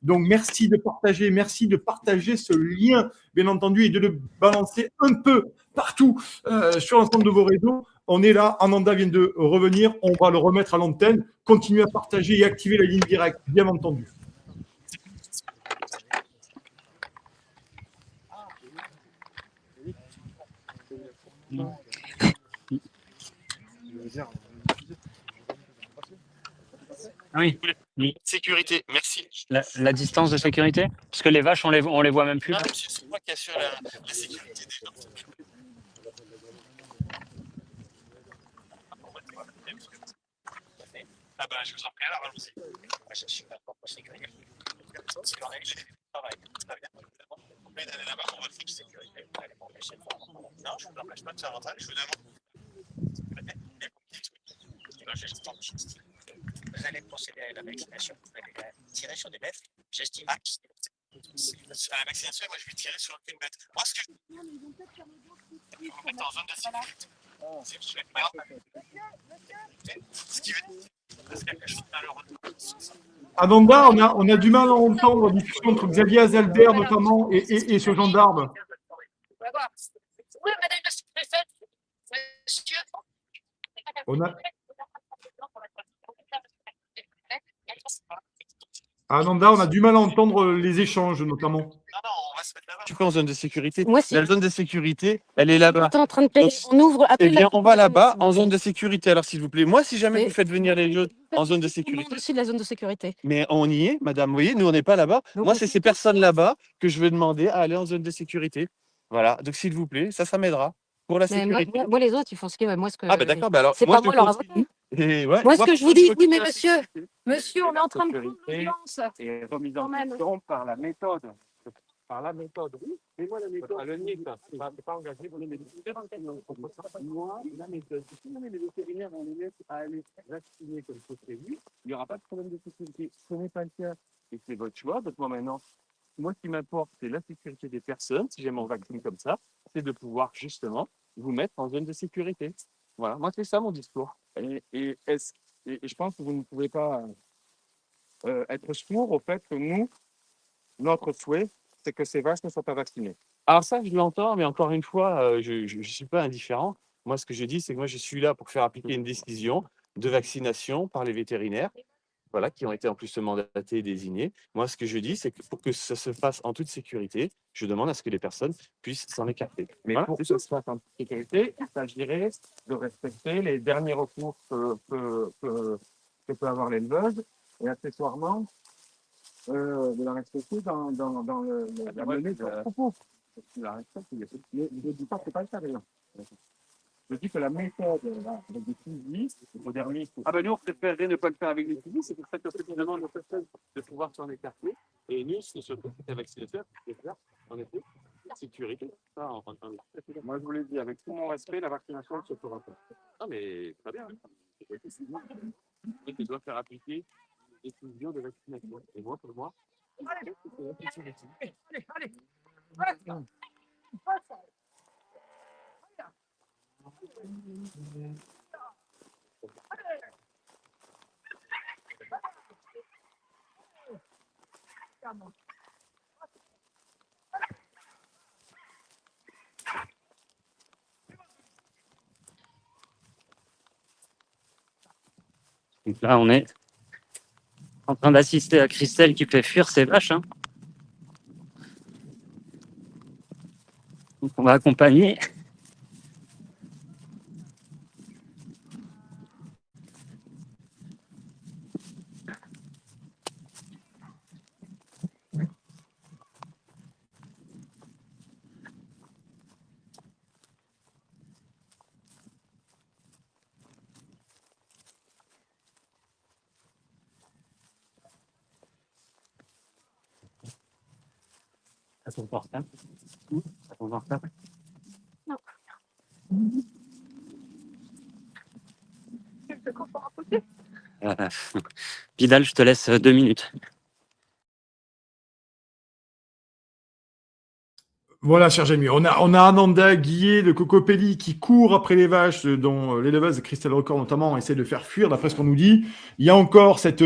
Donc, merci de partager ce lien, bien entendu, et de le balancer un peu partout sur l'ensemble de vos réseaux. On est là, Ananda vient de revenir, on va le remettre à l'antenne. Continuez à partager et activer la ligne directe, bien entendu. Oui. Sécurité, merci. La distance de sécurité? Parce que les vaches, on les voit même plus. Non, monsieur, c'est moi qui assure la sécurité des gens. Ah ben, je vous en prie, alors allons-y. Moi, je suis pas pour sécurité. C'est correct, j'ai fait le travail. Très bien. Vous pouvez aller là-bas pour votre fiche sécurité. Non, je ne vous empêche pas de faire rentrer. Je vous demande. Vous allez procéder à la vaccination. Vous allez tirer sur des bêtes. J'estime à la vaccination, moi je vais tirer sur aucune bête. Moi, ce que je vais vous mettre en zone de sécurité. Si vous souhaitez pas. Ce qui veut dire que je suis à l'heure. Ananda, on a du mal à entendre la discussion entre Xavier Azalbert notamment et ce gendarme. Oui, madame la sous-préfète, monsieur. On a... Ananda, on a du mal à entendre les échanges, notamment. Je suis pas en zone de sécurité. Moi, si. La zone de sécurité, elle est là-bas. T'es en train de payer. On ouvre. Eh Appelle bien, la- on va là-bas en zone de sécurité. Alors, s'il vous plaît, moi, si jamais Mais- vous faites venir les gens en zone de On sécurité, demande aussi de la zone de sécurité. mais on y est, madame. Vous voyez, nous, on n'est pas là-bas. Donc, Moi, on c'est fait ces quoi? personnes là-bas que je vais demander à aller en zone de sécurité. Voilà. Donc, s'il vous plaît, ça m'aidera pour la Mais moi, sécurité. moi, les autres, ils font ce qu'ils veulent. Moi, ce que. Ah, ben d'accord. Ben alors, C'est moi, pas je moi leur continue. avocat. Et ouais, Moi, ce que je vous dis, oui, mais la monsieur, sécurité. monsieur, on est en train de prendre Sécurité l'audience. et remise en Quand même. question par la méthode. Par la méthode. Oui, mais moi, la méthode. Le NIC, c'est pas engagé pour les médecins. Moi, la méthode. Si jamais les vétérinaires, on les laisse à aller vacciner comme c'est prévu, il n'y aura pas de problème de sécurité. Ce n'est pas le cas. Et c'est votre choix. Donc, moi, maintenant, moi, ce qui m'importe, c'est la sécurité des personnes. Si j'ai mon vaccin comme ça, c'est de pouvoir justement vous mettre en zone de sécurité. Voilà. Moi, c'est ça mon discours. Et je pense que vous ne pouvez pas être sourd au fait que nous, notre souhait, c'est que ces vaches ne soient pas vaccinées. Alors ça, je l'entends, mais encore une fois, je ne suis pas indifférent. Moi, ce que je dis, c'est que moi, je suis là pour faire appliquer une décision de vaccination par les vétérinaires, voilà, qui ont été en plus mandatés et désignés. Moi, ce que je dis, c'est que pour que ça se fasse en toute sécurité, je demande à ce que les personnes puissent s'en écarter. Mais voilà, pour que ça se fasse en toute sécurité, il s'agirait de respecter les derniers recours que peut avoir l'éleveuse et accessoirement de la respecter dans la menée de leur propos. La respecte, je ne dis pas que ce n'est pas le cas d'ailleurs. Je dis que la méthode avec des fusils, modernistes. Ah ben nous, on préférerait ne pas le faire avec des fusils, c'est pour ça qu'on fait demande aux personnes de pouvoir s'en écarter. Et nous, c'est sur le côté vaccinateur, c'est clair, en effet, sécurité. Ça, moi, je vous l'ai dit, avec tout mon respect, la vaccination ne se fera pas. Ah mais très bien. Tu dois faire appliquer les décisions de vaccination. Et moi, pour moi, Donc là, on est en train d'assister à Christelle qui fait fuir ses vaches. Hein. Donc on va accompagner. À ton portable. À ton portable. Non. Vidal, je te laisse 2 minutes. Voilà, cher Jérémy. On a Ananda Guillet de Cocopelli qui court après les vaches, dont l'éleveuse Christelle Record notamment essaie de faire fuir, d'après ce qu'on nous dit. Il y a encore cette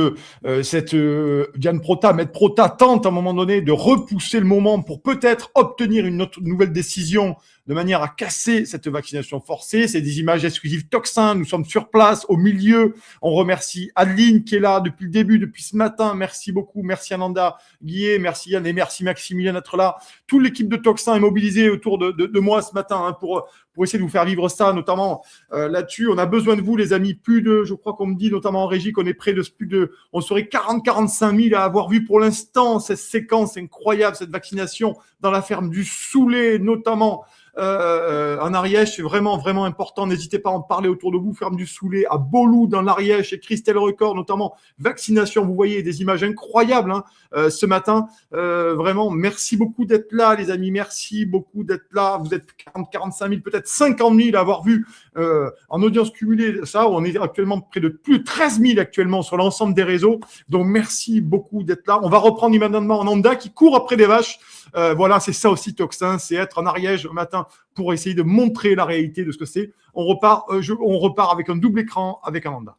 Diane Prota, Maître Prota tente à un moment donné de repousser le moment pour peut-être obtenir une autre nouvelle décision de manière à casser cette vaccination forcée. C'est des images exclusives Toxin. Nous sommes sur place, au milieu. On remercie Adeline qui est là depuis le début, depuis ce matin. Merci beaucoup. Merci Ananda Guillet. Merci Yann et merci Maximilien d'être là. Toute l'équipe de Toxin est mobilisée autour de moi ce matin hein, pour essayer de vous faire vivre ça, notamment là-dessus. On a besoin de vous, les amis. Je crois qu'on me dit, notamment en régie, qu'on est près de on serait 40-45 000 à avoir vu pour l'instant cette séquence incroyable, cette vaccination dans la ferme du Soulé, notamment. En Ariège, c'est vraiment, vraiment important. N'hésitez pas à en parler autour de vous. Ferme du Soulé, à Beauloup, dans l'Ariège, chez Christelle Record, notamment. Vaccination, vous voyez des images incroyables hein, ce matin. Vraiment, merci beaucoup d'être là, les amis. Merci beaucoup d'être là. Vous êtes 40-45 000, peut-être 50 000 à avoir vu en audience cumulée ça. On est actuellement près de plus de 13 000 actuellement sur l'ensemble des réseaux. Donc, merci beaucoup d'être là. On va reprendre immédiatement Ananda qui court après des vaches. Voilà, c'est ça aussi Toxin, c'est être en Ariège le matin pour essayer de montrer la réalité de ce que c'est. On repart avec un double écran avec Ananda.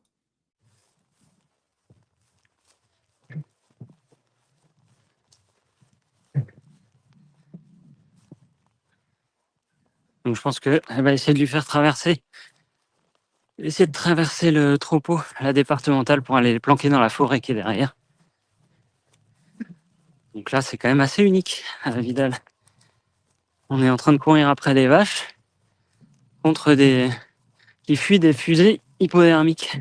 Donc je pense qu'elle va essayer de lui faire traverser essayer de traverser le troupeau, la départementale, pour aller les planquer dans la forêt qui est derrière. Donc là, c'est quand même assez unique à Vidal. On est en train de courir après des vaches contre des qui fuient des fusées hypodermiques.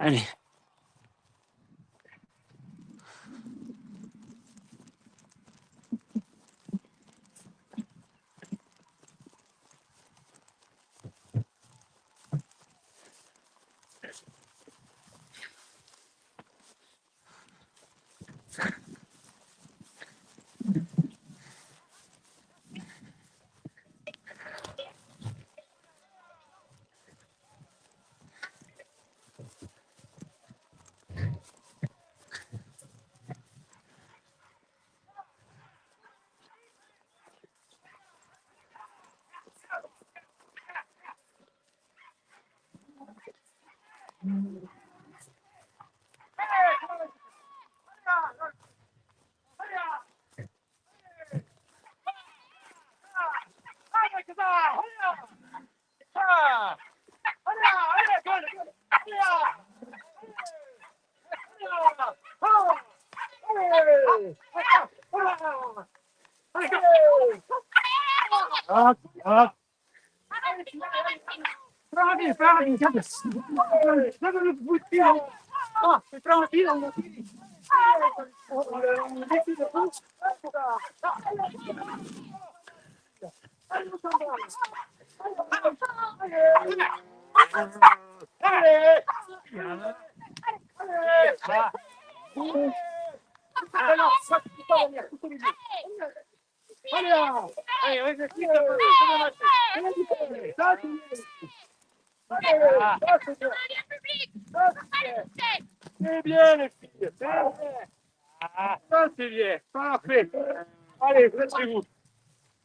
Allez. C'est bien les filles, c'est bien. Ah, ça c'est bien, parfait. Allez, vous êtes chez vous.